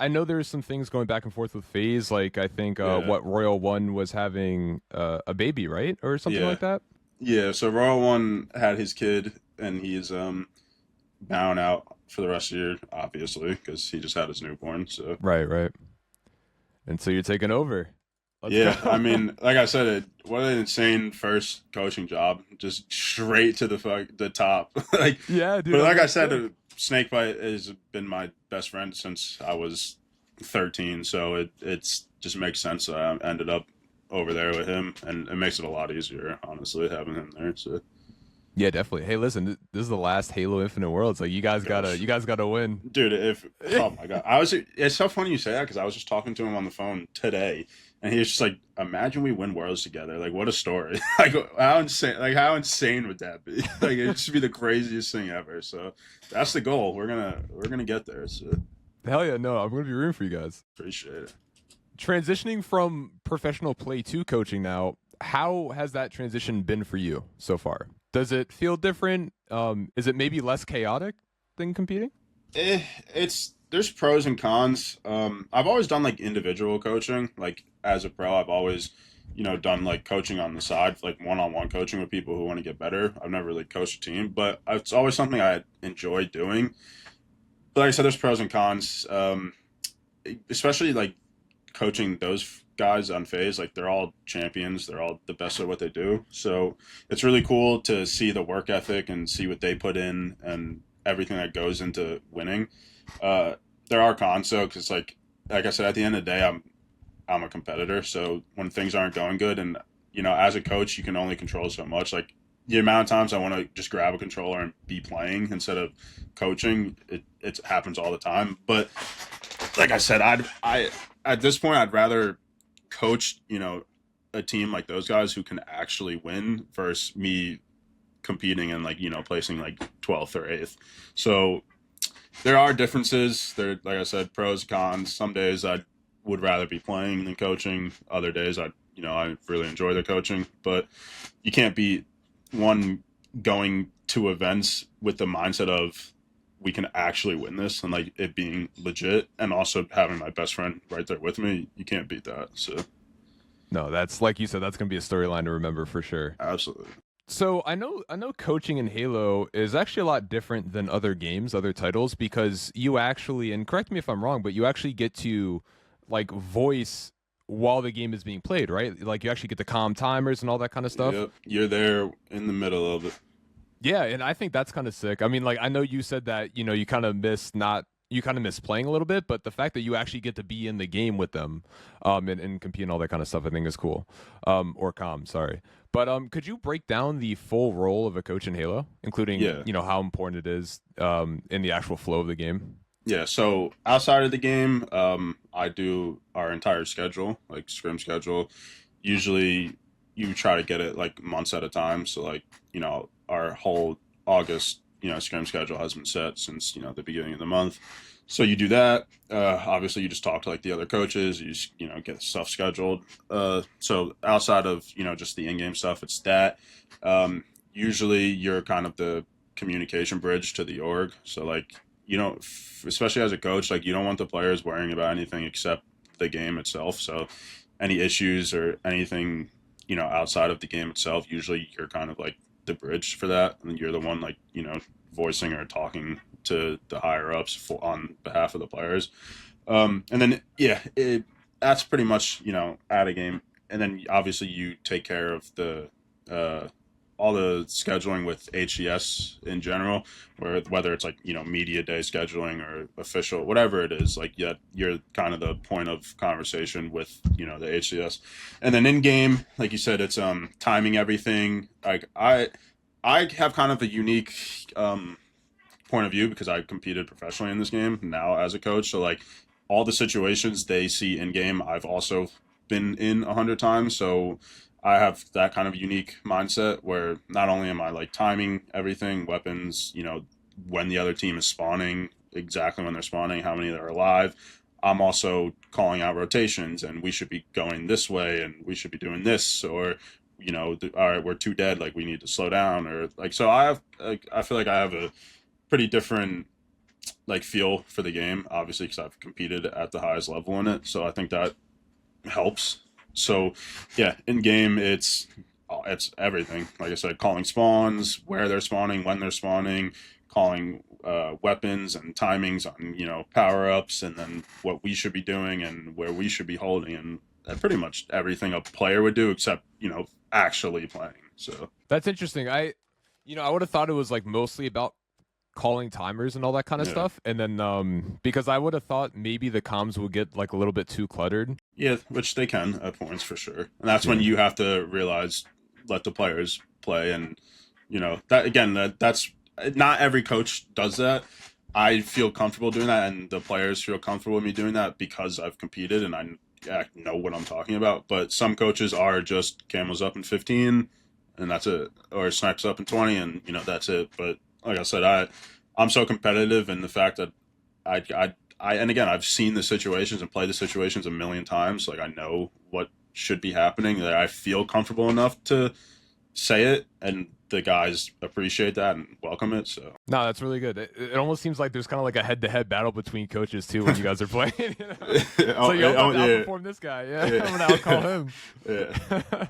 Speaker 1: I know there's some things going back and forth with Faze. Like I think
Speaker 2: Yeah,
Speaker 1: what Royal One was having a baby, right, or something
Speaker 2: yeah,
Speaker 1: like that.
Speaker 2: yeah. So Royal One had his kid, and he's bowing out for the rest of the year, obviously, because he just had his newborn. So
Speaker 1: Right, right. And so you're taking over. Let's go.
Speaker 2: yeah, I mean, like I said, what an insane first coaching job, just straight to the top. Like,
Speaker 1: Yeah, dude.
Speaker 2: but
Speaker 1: I
Speaker 2: like I
Speaker 1: mean,
Speaker 2: said,
Speaker 1: sick.
Speaker 2: Snakebite has been my best friend since I was 13, so it's just makes sense that I ended up over there with him, and it makes it a lot easier, honestly, having him there. So,
Speaker 1: Yeah, definitely. Hey, listen, this is the last Halo Infinite Worlds. Like
Speaker 2: gosh,
Speaker 1: you guys gotta win.
Speaker 2: dude, if oh my god, I was. It's so funny you say that because I was just talking to him on the phone today, and he was just like, "Imagine we win worlds together. Like, what a story! Like, how insane! Like, how insane would that be? Like, it'd just be the craziest thing ever. So, that's the goal. We're gonna get there. So,
Speaker 1: Hell yeah, no, I'm gonna be rooting for you guys.
Speaker 2: appreciate it.
Speaker 1: Transitioning from professional play to coaching now, how has that transition been for you so far? Does it feel different? Is it maybe less chaotic than competing?
Speaker 2: It's there's pros and cons. I've always done like individual coaching. Like as a pro, I've always, done like coaching on the side, like one-on-one coaching with people who want to get better. I've never really coached a team, but it's always something I enjoy doing. But like I said, there's pros and cons. Especially like coaching those guys on Phase, like they're all champions. They're all the best at what they do. So it's really cool to see the work ethic and see what they put in and everything that goes into winning. Uh, there are cons though, because like I said, at the end of the day, I'm a competitor. So when things aren't going good, and as a coach, you can only control so much. Like the amount of times I want to just grab a controller and be playing instead of coaching, it happens all the time. But like I said, I at this point I'd rather coach, a team like those guys who can actually win versus me competing and placing like 12th or 8th. So there are differences. There, like I said, pros, cons. Some days I would rather be playing than coaching. Other days I really enjoy the coaching, but you can't be one going to events with the mindset of we can actually win this and like it being legit and also having my best friend right there with me. You can't beat that. So
Speaker 1: No, that's like you said, that's gonna be a storyline to remember for sure.
Speaker 2: absolutely.
Speaker 1: So I know coaching in Halo is actually a lot different than other games, other titles, because you actually, and correct me if I'm wrong, but you actually get to like voice while the game is being played, right? Like you actually get to calm timers and all that kind of stuff.
Speaker 2: Yep. You're there in the middle of it.
Speaker 1: Yeah, and I think that's kind of sick. I mean, like I know you said that, you kind of miss not you kind of miss playing a little bit, but the fact that you actually get to be in the game with them, and compete and all that kind of stuff, I think is cool. Or calm, sorry. But could you break down the full role of a coach in Halo, including,
Speaker 2: Yeah.
Speaker 1: how important it is in the actual flow of the game?
Speaker 2: Yeah. So outside of the game, I do our entire schedule, like scrim schedule. Usually you try to get it like months at a time. So like, our whole August, scrim schedule has been set since, the beginning of the month. So you do that. Obviously you just talk to like the other coaches, you just, get stuff scheduled. So outside of, just the in-game stuff, it's that. Usually you're kind of the communication bridge to the org. So like, especially as a coach, like you don't want the players worrying about anything except the game itself. So any issues or anything, outside of the game itself, usually you're kind of like the bridge for that, and you're the one like voicing or talking to the higher ups on behalf of the players. And then yeah, that's pretty much at a game, and then obviously you take care of the uh, all the scheduling with HCS in general, whether it's like media day scheduling or official whatever it is, like yeah, you're kind of the point of conversation with the HCS, and then in game, like you said, it's timing everything. Like I have kind of a unique point of view because I competed professionally in this game now as a coach, so like all the situations they see in game, I've also been in 100 times, so I have that kind of unique mindset where not only am I like timing everything, weapons, when the other team is spawning, exactly when they're spawning, how many that are alive. I'm also calling out rotations, and we should be going this way, and we should be doing this, or all right, we're too dead, like we need to slow down, or like so. I feel like I have a pretty different like feel for the game, obviously, because I've competed at the highest level in it. So I think that helps. So yeah, in game it's everything. Like I said, calling spawns, where they're spawning, when they're spawning, calling weapons and timings on power ups, and then what we should be doing and where we should be holding, and pretty much everything a player would do except actually playing. So
Speaker 1: That's interesting. I would have thought it was like mostly about calling timers and all that kind of
Speaker 2: yeah,
Speaker 1: stuff. And then because I would have thought maybe the comms would get like a little bit too cluttered.
Speaker 2: yeah, which they can at points for sure, and that's when
Speaker 1: Yeah.
Speaker 2: you have to realize let the players play, and that again that's not every coach does that. I feel comfortable doing that, and the players feel comfortable with me doing that because I've competed and I know what I'm talking about. But some coaches are just camos up in 15, and that's it, or snipes up in 20, and that's it. But like I said, I'm so competitive, and the fact that and again I've seen the situations and played the situations a million times. Like I know what should be happening. That I feel comfortable enough to say it, and the guys appreciate that and welcome it. So
Speaker 1: No, that's really good. It almost seems like there's kind of like a head-to-head battle between coaches too when you guys are playing. So you have to
Speaker 2: yeah,
Speaker 1: outperform this guy. Yeah,
Speaker 2: yeah,
Speaker 1: I'm gonna outcall him.
Speaker 2: yeah.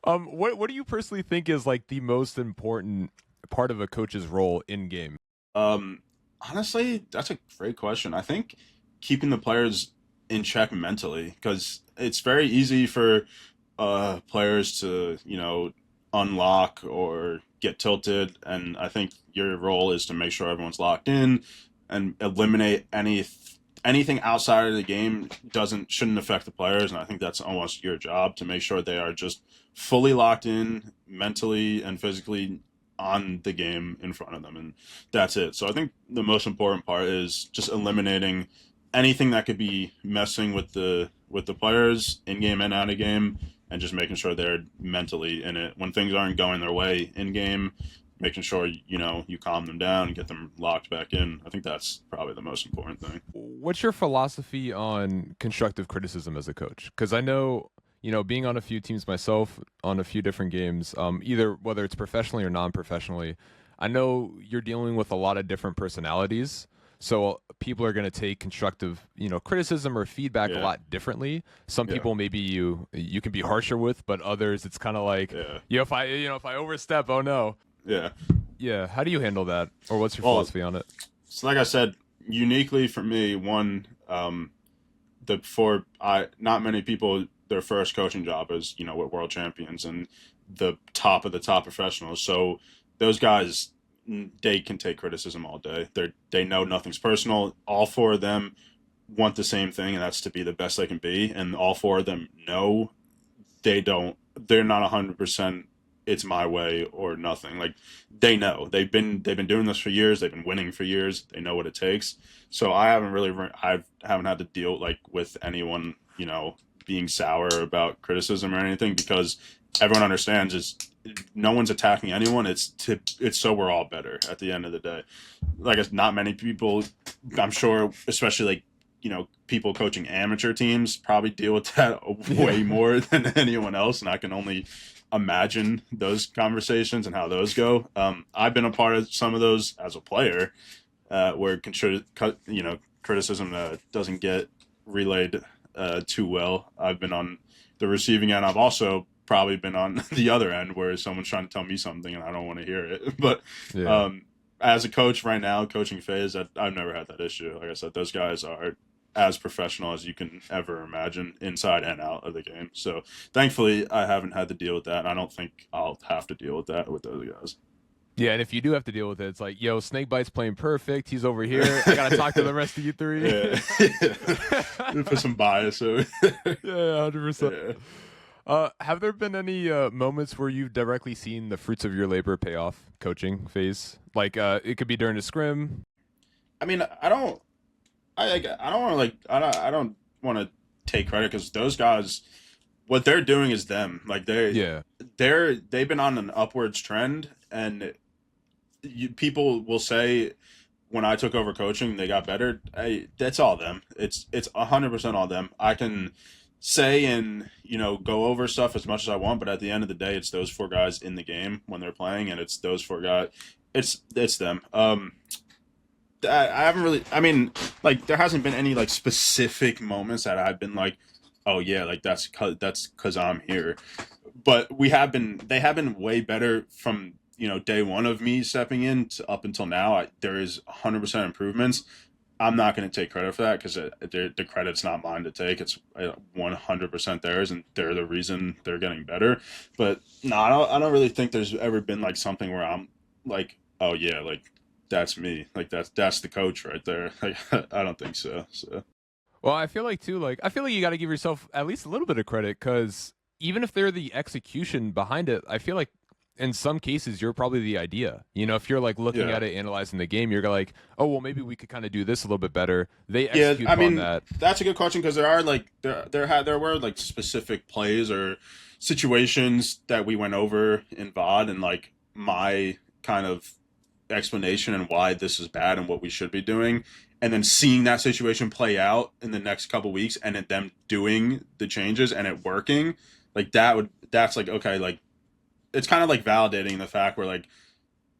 Speaker 1: What do you personally think is like the most important part of a coach's role in game?
Speaker 2: Um, Honestly, that's a great question. I think keeping the players in check mentally, because it's very easy for players to unlock or get tilted, and I think your role is to make sure everyone's locked in and eliminate anything outside of the game shouldn't affect the players, and I think that's almost your job to make sure they are just fully locked in mentally and physically on the game in front of them, and that's it. So I think the most important part is just eliminating anything that could be messing with the players in game and out of game, and just making sure they're mentally in it when things aren't going their way in game, making sure you calm them down and get them locked back in. I think that's probably the most important thing.
Speaker 1: What's your philosophy on constructive criticism as a coach? Because I know, being on a few teams myself, on a few different games, either whether it's professionally or non-professionally, I know you're dealing with a lot of different personalities. So people are going to take constructive, criticism or feedback a
Speaker 2: Yeah,
Speaker 1: lot differently. Some
Speaker 2: yeah,
Speaker 1: people maybe you can be harsher with, but others it's kind of like,
Speaker 2: yeah,
Speaker 1: if I overstep, oh no.
Speaker 2: yeah.
Speaker 1: Yeah, how do you handle that, or what's your
Speaker 2: Well,
Speaker 1: philosophy on it?
Speaker 2: so like I said, uniquely for me, one, not many people, their first coaching job is with world champions and the top professionals. So those guys, they can take criticism all day. They know nothing's personal. All four of them want the same thing, and that's to be the best they can be. And all four of them know they don't. They're not 100%. It's my way or nothing. Like they know they've been doing this for years. They've been winning for years. They know what it takes. So I haven't had to deal like with anyone being sour about criticism or anything, because everyone understands is no one's attacking anyone. It's so we're all better at the end of the day. Like it's not many people, I'm sure, especially like people coaching amateur teams probably deal with that way
Speaker 1: Yeah.
Speaker 2: more than anyone else, and I can only imagine those conversations and how those go. I've been a part of some of those as a player, where criticism doesn't get relayed too well. I've been on the receiving end. I've also probably been on the other end where someone's trying to tell me something and I don't want to hear it. But
Speaker 1: Yeah.
Speaker 2: as a coach right now, coaching Faze, I've never had that issue. Like I said, those guys are as professional as you can ever imagine inside and out of the game. So thankfully, I haven't had to deal with that. And I don't think I'll have to deal with that with those guys.
Speaker 1: Yeah, and if you do have to deal with it, it's like, yo, Snakebite's playing perfect. He's over here. I gotta talk to the rest of you three.
Speaker 2: Yeah. Put some bias. So.
Speaker 1: Yeah, 100%.
Speaker 2: Yeah.
Speaker 1: Have there been any moments where you've directly seen the fruits of your labor pay off coaching phase? Like, it could be during a scrim.
Speaker 2: I mean, I don't want to I don't want to take credit because those guys, what they're doing is them. Like
Speaker 1: Yeah,
Speaker 2: they've been on an upwards trend, and people will say when I took over coaching, they got better. That's all them. It's 100% all them. I can say and go over stuff as much as I want, but at the end of the day, it's those four guys in the game when they're playing, and it's those four guys. It's them. I haven't really. I mean, like there hasn't been any like specific moments that I've been like, oh yeah, like that's cause I'm here. But we have been. They have been way better from day one of me stepping in up until now. There is 100% improvements. I'm not going to take credit for that because the credit's not mine to take. It's 100% theirs, and they're the reason they're getting better. But no, I don't really think there's ever been like something where I'm like, oh yeah, like that's me, like that's the coach right there. Like I don't think so. So
Speaker 1: Well, I feel like too, I feel like you got to give yourself at least a little bit of credit because even if they're the execution behind it, I feel like in some cases you're probably the idea. If you're like looking
Speaker 2: yeah,
Speaker 1: at it, analyzing the game, you're like, oh well, maybe we could kind of do this a little bit better. They
Speaker 2: yeah.
Speaker 1: execute
Speaker 2: I
Speaker 1: upon
Speaker 2: mean,
Speaker 1: that.
Speaker 2: that's a good question because there are like there were like specific plays or situations that we went over in VOD and like my kind of explanation and why this is bad and what we should be doing, and then seeing that situation play out in the next couple weeks and then them doing the changes and it working, like that's like okay, like it's kind of like validating the fact where like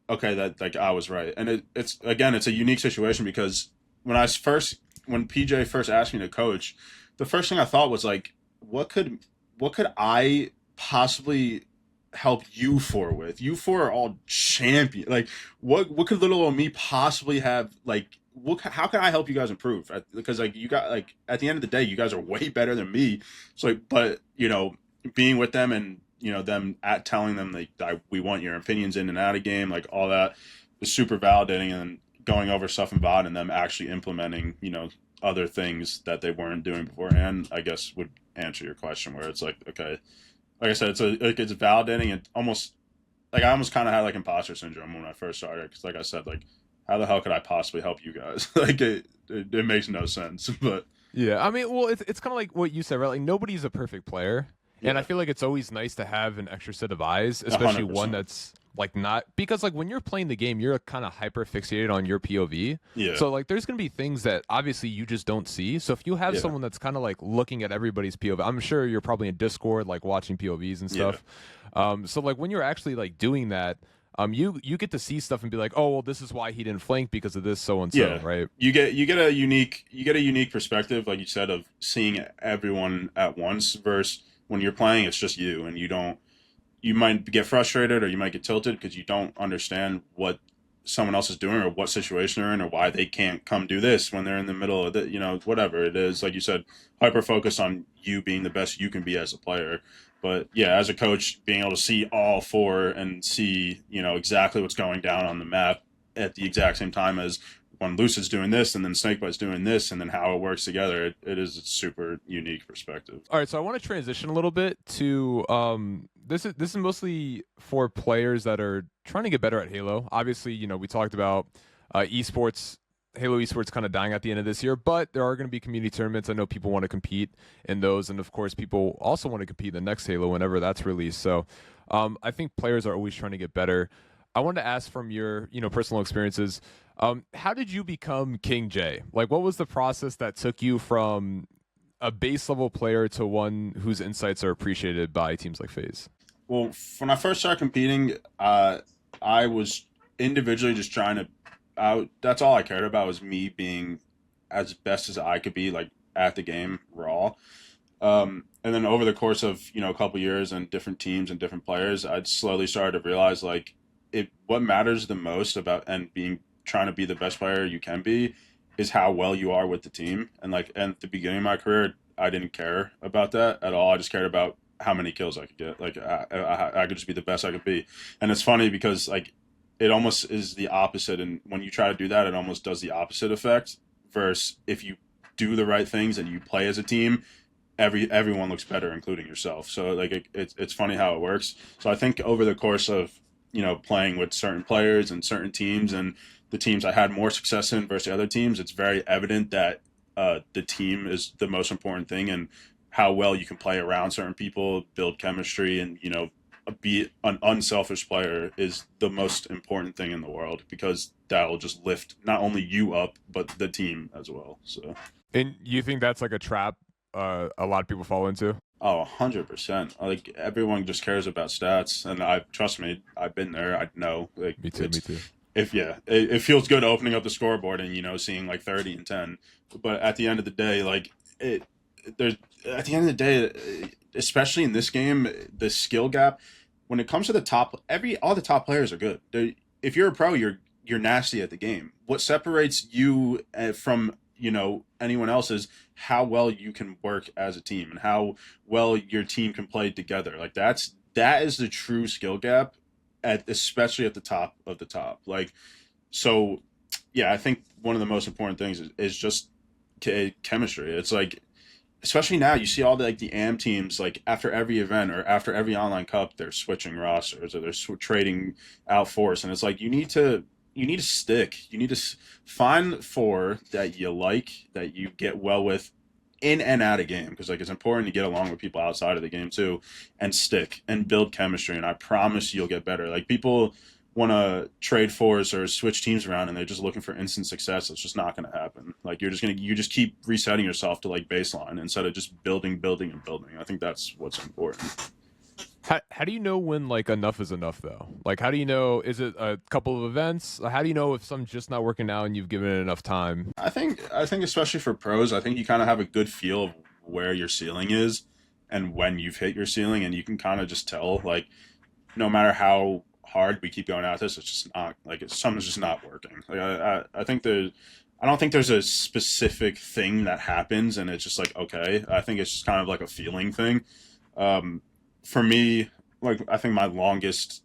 Speaker 2: okay, that like I was right. And it's again, it's a unique situation because when PJ first asked me to coach, the first thing I thought was like, what could I possibly help you four with? You four are all champion. Like, what could little old me possibly have like? How can I help you guys improve? Because like you got like at the end of the day, you guys are way better than me. So like, but being with them and them at telling them like we want your opinions in and out of game, like all that is super validating, and going over stuff in VOD and them actually implementing other things that they weren't doing beforehand, I guess would answer your question where it's like okay, like I said, it's validating and almost like I almost kind of had like imposter syndrome when I first started because like I said, like how the hell could I possibly help you guys? Like it makes no sense. But
Speaker 1: Yeah, I mean, well, it's kind of like what you said, right? Like nobody's a perfect player, and I
Speaker 2: yeah,
Speaker 1: feel like it's always nice to have an extra set of eyes,
Speaker 2: a
Speaker 1: especially
Speaker 2: hundred
Speaker 1: one
Speaker 2: percent.
Speaker 1: that's like not because like when you're playing the game, you're kind of hyper fixated on your POV.
Speaker 2: Yeah,
Speaker 1: So like there's gonna be things that obviously you just don't see. So if you have
Speaker 2: yeah,
Speaker 1: someone that's kind of like looking at everybody's POV, I'm sure you're probably in Discord like watching POVs and
Speaker 2: yeah.
Speaker 1: stuff. So like when you're actually like doing that, you get to see stuff and be like, oh well, this is why he didn't flank because of this so and so,
Speaker 2: Yeah,
Speaker 1: right?
Speaker 2: you get a unique perspective, like you said, of seeing everyone at once. Versus when you're playing, it's just you, and you might get frustrated or you might get tilted because you don't understand what someone else is doing or what situation they're in or why they can't come do this when they're in the middle of whatever it is. Like you said, hyper focus on you being the best you can be as a player. But yeah, as a coach, being able to see all four and see exactly what's going down on the map at the exact same time as when Lucid's doing this and then Snakebite's doing this and then how it works together, it is a super unique perspective.
Speaker 1: All right, so I want to transition a little bit to this is mostly for players that are trying to get better at Halo. Obviously, we talked about esports, Halo esports kind of dying at the end of this year, but there are going to be community tournaments. I know people want to compete in those, and of course, people also want to compete in the next Halo whenever that's released. So, I think players are always trying to get better. I wanted to ask from your personal experiences, how did you become King J? Like, what was the process that took you from a base level player to one whose insights are appreciated by teams like FaZe?
Speaker 2: Well, when I first started competing, I was individually just trying to. That's all I cared about was me being as best as I could be, like at the game, raw. And then over the course of a couple years and different teams and different players, I slowly started to realize like what matters the most about and being trying to be the best player you can be is how well you are with the team. And like at the beginning of my career, I didn't care about that at all. I just cared about how many kills I could get. Like I could just be the best I could be. And it's funny because like it almost is the opposite. And when you try to do that, it almost does the opposite effect. Versus if you do the right things and you play as a team, everyone looks better, including yourself. So like it's funny how it works. So I think over the course of playing with certain players and certain teams and the teams I had more success in versus the other teams, it's very evident that the team is the most important thing and how well you can play around certain people, build chemistry, and be an unselfish player is the most important thing in the world because that will just lift not only you up but the team as well. So,
Speaker 1: And you think that's like a trap a lot of people fall into?
Speaker 2: oh, 100%. Like everyone just cares about stats, and I trust me, I've been there. I know, like
Speaker 1: Me too. Me
Speaker 2: it's
Speaker 1: too.
Speaker 2: if yeah, it feels good opening up the scoreboard and seeing like 30 and 10, but at the end of the day, like it, there's at the end of the day, especially in this game, the skill gap when it comes to the top, all the top players are good. If you're a pro, you're nasty at the game. What separates you from anyone else is how well you can work as a team and how well your team can play together. Like that is the true skill gap especially at the top of the top. Like so, yeah, I think one of the most important things is just chemistry. It's like especially now you see all the AM teams like after every event or after every online cup they're switching rosters or they're trading out force, and it's like you need to stick. You need to find four that you like, that you get well with in and out of game, because like it's important to get along with people outside of the game too, and stick and build chemistry. And I promise you'll get better. Like people want to trade fours or switch teams around and they're just looking for instant success. It's just not going to happen. Like you just keep resetting yourself to like baseline instead of just building, building, and building. I think that's what's important.
Speaker 1: How do you know when like enough is enough though? Like how do you know, is it a couple of events? How do you know if something's just not working out and you've given it enough time?
Speaker 2: I think especially for pros, I think you kind of have a good feel of where your ceiling is and when you've hit your ceiling, and you can kind of just tell like no matter how hard we keep going at this, it's just not like something's just not working. Like I think I don't think there's a specific thing that happens and it's just like okay. I think it's just kind of like a feeling thing. Um, for me, like I think my longest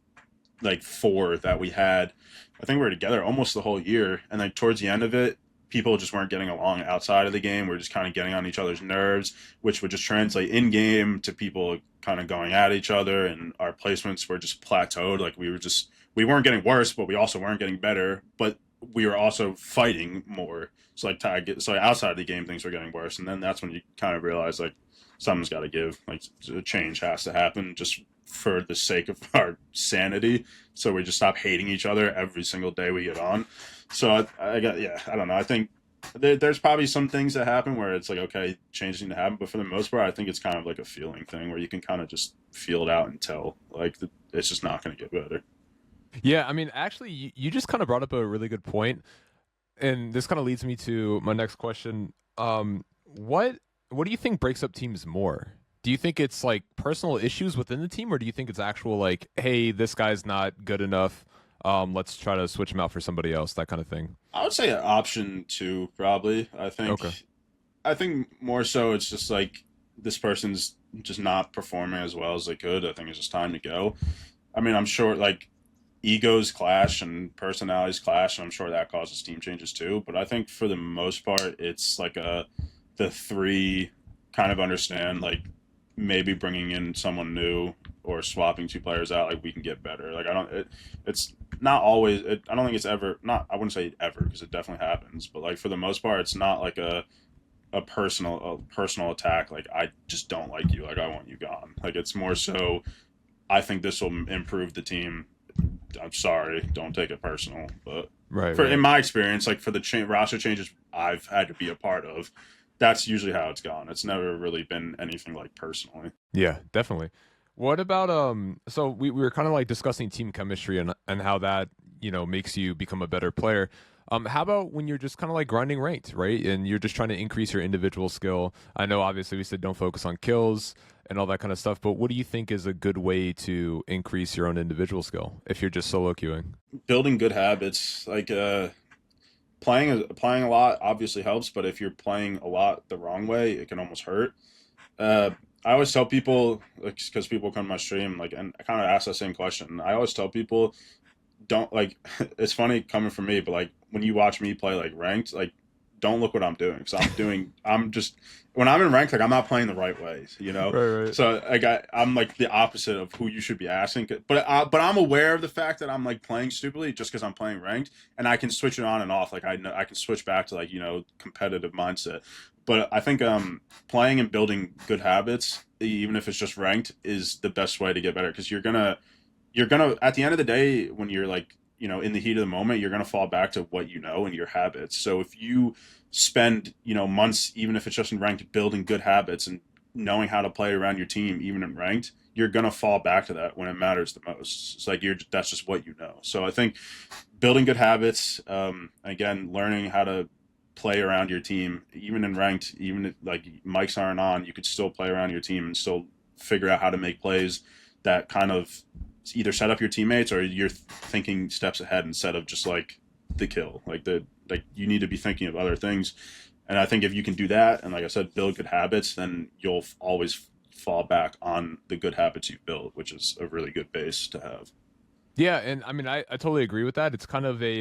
Speaker 2: like four that we had, I think we were together almost the whole year, and like towards the end of it, people just weren't getting along outside of the game. We're just kind of getting on each other's nerves, which would just translate in game to people kind of going at each other, and our placements were just plateaued. Like we weren't getting worse, but we also weren't getting better, but we were also fighting more. So outside of the game, things were getting worse, and then that's when you kind of realize like something's got to give. Like a change has to happen just for the sake of our sanity. So we just stop hating each other every single day we get on. So I don't know. I think there's probably some things that happen where it's like, okay, changes need to happen. But for the most part, I think it's kind of like a feeling thing where you can kind of just feel it out and tell like it's just not going to get better.
Speaker 1: Yeah, I mean, actually, you just kind of brought up a really good point, and this kind of leads me to my next question. What do you think breaks up teams more? Do you think it's like personal issues within the team, or do you think it's actual like, hey, this guy's not good enough, let's try to switch him out for somebody else, that kind of thing?
Speaker 2: I would say option two, probably.
Speaker 1: Okay.
Speaker 2: I think more so it's just like this person's just not performing as well as they could. I think it's just time to go. I mean, I'm sure like egos clash and personalities clash, and I'm sure that causes team changes too. But I think for the most part, it's like the three kind of understand like maybe bringing in someone new or swapping two players out, like we can get better. Like it's not always. I don't think it's ever not. I wouldn't say ever because it definitely happens. But like for the most part, it's not like a personal attack. Like I just don't like you. Like I want you gone. Like it's more so. I think this will improve the team. I'm sorry, don't take it personal. But
Speaker 1: Right,
Speaker 2: in
Speaker 1: right.
Speaker 2: my experience, like for the roster changes I've had to be a part of, that's usually how it's gone. It's never really been anything like personally.
Speaker 1: Yeah, definitely. What about so we were kind of like discussing team chemistry and how that, makes you become a better player. How about when you're just kind of like grinding ranked, right? And you're just trying to increase your individual skill. I know obviously we said don't focus on kills and all that kind of stuff, but what do you think is a good way to increase your own individual skill if you're just solo queuing?
Speaker 2: Building good habits, like playing a lot obviously helps, but if you're playing a lot the wrong way, it can almost hurt. Uh, I always tell people, like, because people come to my stream, like, and I kind of ask that same question. I always tell people, don't like. It's funny coming from me, but like when you watch me play like ranked, like, don't look what I'm doing because I'm just when I'm in ranked, like I'm not playing the right ways, you know.
Speaker 1: Right, right.
Speaker 2: So like I'm like the opposite of who you should be asking, but I'm aware of the fact that I'm like playing stupidly just because I'm playing ranked, and I can switch it on and off. Like I know I can switch back to like competitive mindset. But I think playing and building good habits, even if it's just ranked, is the best way to get better because you're gonna at the end of the day when you're like in the heat of the moment, you're gonna fall back to what you know and your habits. So if you spend months, even if it's just in ranked, building good habits and knowing how to play around your team even in ranked, you're gonna fall back to that when it matters the most. It's like that's just what you know. So I think building good habits, again, learning how to play around your team, even in ranked, even if, like mics aren't on, you could still play around your team and still figure out how to make plays that kind of either set up your teammates or you're thinking steps ahead instead of just like the kill. Like you need to be thinking of other things. And I think if you can do that, and like I said, build good habits, then you'll always fall back on the good habits you build, which is a really good base to have.
Speaker 1: Yeah, and I mean, I totally agree with that. It's kind of a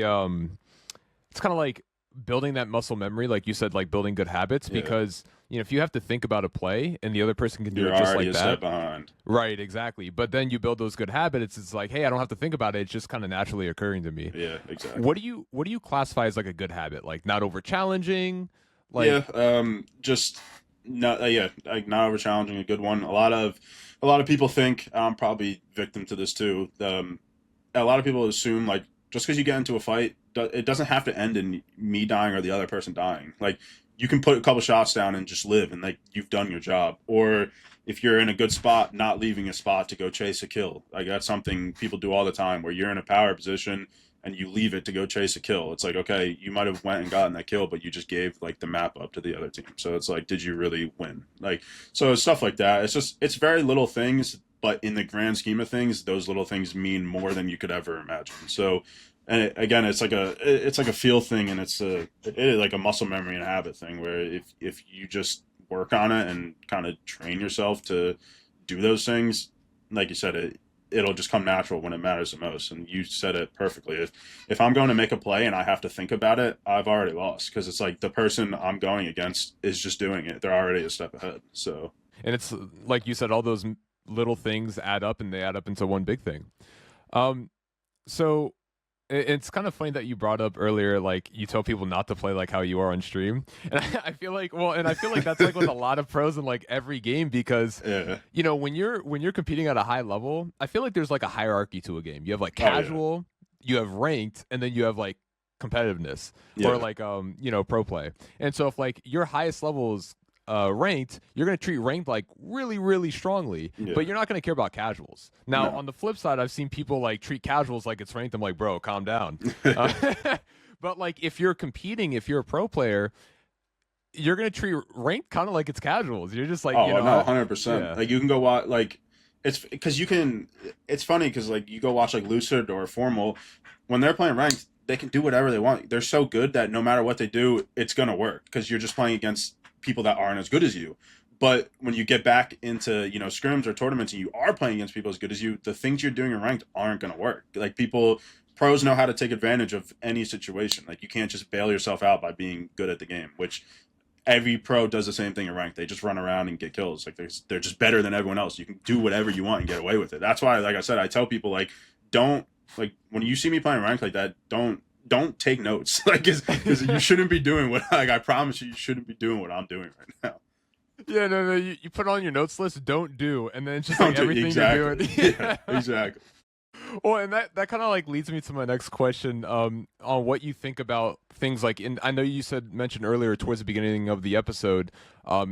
Speaker 1: it's kind of like building that muscle memory, like you said, like building good habits,
Speaker 2: Yeah.
Speaker 1: because you know if you have to think about a play and the other person can do
Speaker 2: You're
Speaker 1: it just
Speaker 2: already
Speaker 1: like
Speaker 2: a
Speaker 1: that,
Speaker 2: step behind.
Speaker 1: right? Exactly. But then you build those good habits. It's like, hey, I don't have to think about it. It's just kind of naturally occurring to me.
Speaker 2: Yeah, exactly.
Speaker 1: What do you classify as like a good habit? Like not over challenging, like
Speaker 2: Yeah, just not yeah, like not over challenging, a good one. A lot of people think I'm probably victim to this too. A lot of people assume like just because you get into a fight, it doesn't have to end in me dying or the other person dying. Like you can put a couple shots down and just live, and like you've done your job. Or if you're in a good spot, not leaving a spot to go chase a kill. Like that's something people do all the time, where you're in a power position and you leave it to go chase a kill. It's like, okay, you might have went and gotten that kill, but you just gave like the map up to the other team. So it's like, did you really win? Like, so stuff like that. It's very little things, but in the grand scheme of things, those little things mean more than you could ever imagine. So, and again, it's like a feel thing, and it is like a muscle memory and habit thing, where if you just work on it and kind of train yourself to do those things, like you said, it'll just come natural when it matters the most. And you said it perfectly. If I'm going to make a play and I have to think about it, I've already lost, because it's like the person I'm going against is just doing it. They're already a step ahead. So,
Speaker 1: and it's like you said, all those little things add up and they add up into one big thing. So it's kind of funny that you brought up earlier, like you tell people not to play like how you are on stream, and I feel like, well, and I feel like that's like with a lot of pros in like every game, because
Speaker 2: yeah.
Speaker 1: you know when you're competing at a high level, I feel like there's like a hierarchy to a game. You have like
Speaker 2: Oh, yeah.
Speaker 1: casual, you have ranked, and then you have like competitiveness
Speaker 2: Yeah.
Speaker 1: or like you know, pro play. And so if like your highest level is ranked, you're going to treat ranked like really, really strongly,
Speaker 2: Yeah.
Speaker 1: but you're not going to care about casuals. Now,
Speaker 2: No.
Speaker 1: on the flip side, I've seen people like treat casuals like it's ranked. I'm like, bro, calm down. But like, if you're competing, if you're a pro player, you're going to treat ranked kind of like it's casuals. You're just like,
Speaker 2: Oh,
Speaker 1: you know,
Speaker 2: no, 100%.
Speaker 1: yeah.
Speaker 2: Like you can go watch, like it's because you can. It's funny because like you go watch like Lucid or Formal, when they're playing ranked, they can do whatever they want. They're so good that no matter what they do, it's gonna work, because you're just playing against people that aren't as good as you. But when you get back into, you know, scrims or tournaments and you are playing against people as good as you, the things you're doing in ranked aren't gonna work. Like pros know how to take advantage of any situation. Like you can't just bail yourself out by being good at the game, which every pro does the same thing in ranked. They just run around and get kills. Like they're just better than everyone else. You can do whatever you want and get away with it. That's why, like I said, I tell people like, don't, like when you see me playing ranked like that, don't take notes. Like because you shouldn't be doing what, like I promise you shouldn't be doing what I'm doing right now.
Speaker 1: Yeah, no. You put on your notes list, don't do, and then it's just
Speaker 2: Don't
Speaker 1: like
Speaker 2: do-
Speaker 1: everything
Speaker 2: exactly.
Speaker 1: you're doing.
Speaker 2: Yeah, exactly.
Speaker 1: Well, and that kind of like leads me to my next question, on what you think about things like, I know you mentioned earlier towards the beginning of the episode,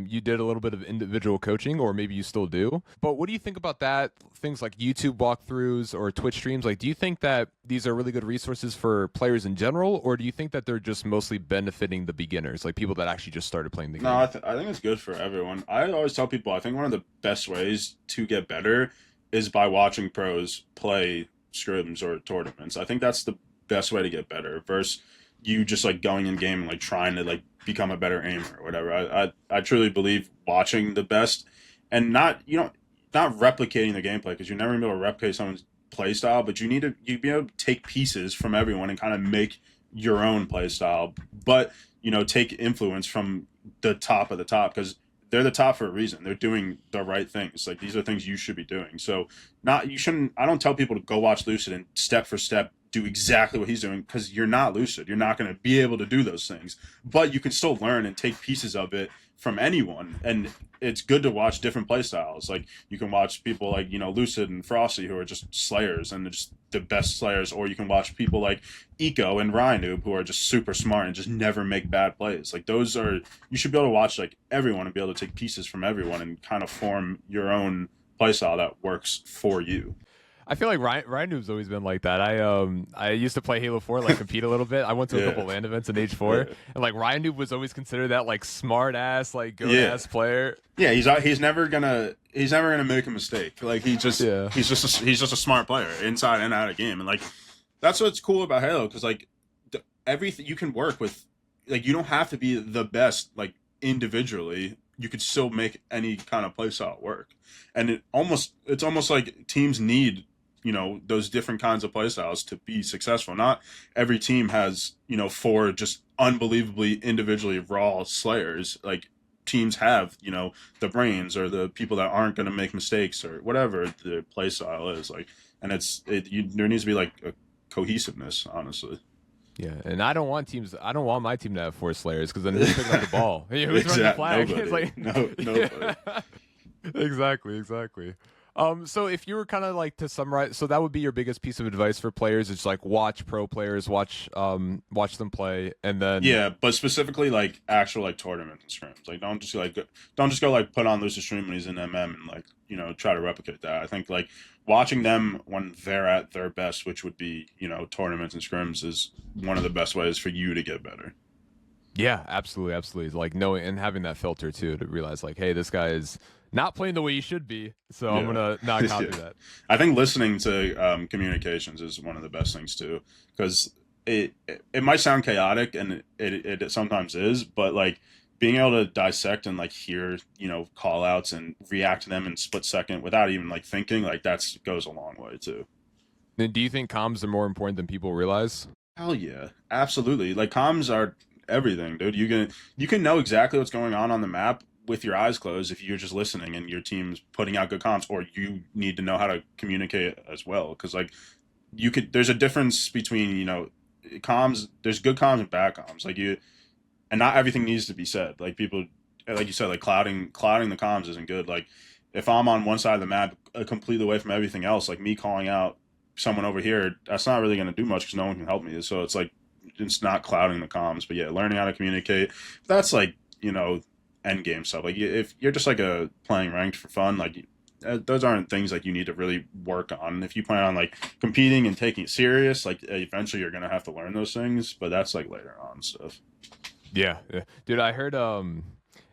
Speaker 1: you did a little bit of individual coaching, or maybe you still do. But what do you think about that? Things like YouTube walkthroughs or Twitch streams. Like, do you think that these are really good resources for players in general, or do you think that they're just mostly benefiting the beginners, like people that actually just started playing the game?
Speaker 2: No, I think it's good for everyone. I always tell people I think one of the best ways to get better is by watching pros play scrims or tournaments. I think that's the best way to get better versus you just like going in game and like trying to like become a better aimer or whatever. I truly believe watching the best and not replicating the gameplay, because you're never gonna be able to replicate someone's play style, but you be able to take pieces from everyone and kind of make your own play style, but take influence from the top of the top, because they're the top for a reason. They're doing the right things. Like these are things you should be doing. So you shouldn't. I don't tell people to go watch Lucid and step for step do exactly what he's doing, because you're not Lucid. You're not going to be able to do those things. But you can still learn and take pieces of it from anyone. And it's good to watch different play styles. Like you can watch people like Lucid and Frosty, who are just slayers and just the best slayers, or you can watch people like Eco and Ryanoob, who are just super smart and just never make bad plays. Like you should be able to watch like everyone and be able to take pieces from everyone and kind of form your own playstyle that works for you.
Speaker 1: I feel like Ryan Noob's always been like that. I used to play Halo 4, like compete a little bit. I went to a
Speaker 2: Yeah,
Speaker 1: couple LAN events in H4,
Speaker 2: yeah,
Speaker 1: and like Ryan Noob was always considered that like smart ass, like goat
Speaker 2: yeah.
Speaker 1: ass player.
Speaker 2: Yeah, he's never gonna make a mistake. Like
Speaker 1: Yeah.
Speaker 2: he's just a smart player inside and out of game, and like that's what's cool about Halo because like everything you can work with, like you don't have to be the best like individually. You could still make any kind of playstyle work, and it's almost like teams need those different kinds of playstyles to be successful. Not every team has four just unbelievably individually raw slayers. Like teams have the brains or the people that aren't going to make mistakes or whatever the play style is like, and there needs to be like a cohesiveness, honestly.
Speaker 1: Yeah, and I don't want teams. I don't want my team to have 4 Slayers because then who's picking up the ball? Who's running the flag?
Speaker 2: Nobody.
Speaker 1: It's like
Speaker 2: Nobody.
Speaker 1: yeah. Exactly. So if you were kind of like to summarize, so that would be your biggest piece of advice for players. It's like watch pro players, watch them play, and then
Speaker 2: Yeah, but specifically like actual like tournament and scrims. Like don't just go like put on Lucius Stream when he's in MM and like try to replicate that. I think like watching them when they're at their best, which would be tournaments and scrims, is one of the best ways for you to get better.
Speaker 1: yeah, absolutely, like knowing and having that filter too to realize like, hey, this guy is not playing the way he should be, so I'm
Speaker 2: Yeah.
Speaker 1: gonna not copy
Speaker 2: Yeah.
Speaker 1: that.
Speaker 2: I think listening to communications is one of the best things too, because it might sound chaotic and it sometimes is, but like being able to dissect and like hear call outs and react to them in split second without even like thinking, like that's goes a long way too.
Speaker 1: And do you think comms are more important than people realize?
Speaker 2: Hell yeah, absolutely. Like comms are everything, dude. You can know exactly what's going on the map with your eyes closed if you're just listening and your team's putting out good comms, or you need to know how to communicate as well. Because like there's a difference between comms. There's good comms and bad comms. Like and not everything needs to be said. Like people, like you said, like clouding the comms isn't good. Like if I'm on one side of the map, completely away from everything else, like me calling out someone over here, that's not really going to do much because no one can help me. So it's like it's not clouding the comms, but yeah, learning how to communicate. That's like end game stuff. Like if you're just like playing ranked for fun, like those aren't things like you need to really work on. If you plan on like competing and taking it serious, like eventually you're gonna have to learn those things. But that's like later on stuff.
Speaker 1: Yeah. Dude, I heard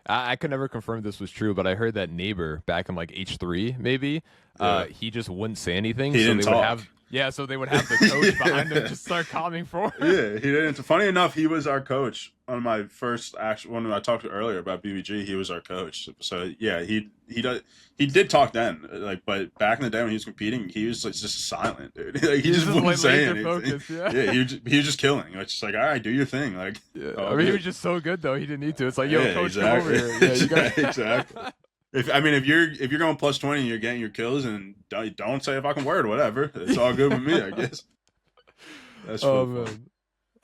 Speaker 1: I could never confirm this was true, but I heard that Neighbor back in like H3 maybe,
Speaker 2: Yeah.
Speaker 1: he just wouldn't say anything,
Speaker 2: He
Speaker 1: so
Speaker 2: didn't
Speaker 1: they would
Speaker 2: talk.
Speaker 1: have so they would have the coach behind them just start calming for him.
Speaker 2: Yeah, he didn't. Funny enough, he was our coach on my first actual one. I talked to earlier about BBG. He was our coach. So yeah, he did talk then. Like, but back in the day when he was competing, he was like just silent, dude. Like, he just wouldn't
Speaker 1: like
Speaker 2: say
Speaker 1: laser
Speaker 2: anything.
Speaker 1: focused, yeah.
Speaker 2: Yeah, he was just killing. Like, just like, all right, do your thing. Like,
Speaker 1: Yeah.
Speaker 2: all
Speaker 1: I mean, he
Speaker 2: good.
Speaker 1: was just so good though. He didn't need to. It's like, yo,
Speaker 2: Yeah,
Speaker 1: coach, come over
Speaker 2: exactly.
Speaker 1: here. Yeah, you got
Speaker 2: Exactly. If you're going plus 20 and you're getting your kills and don't say a fucking word, whatever. It's all good with me, I guess. That's
Speaker 1: Oh
Speaker 2: fun.
Speaker 1: man.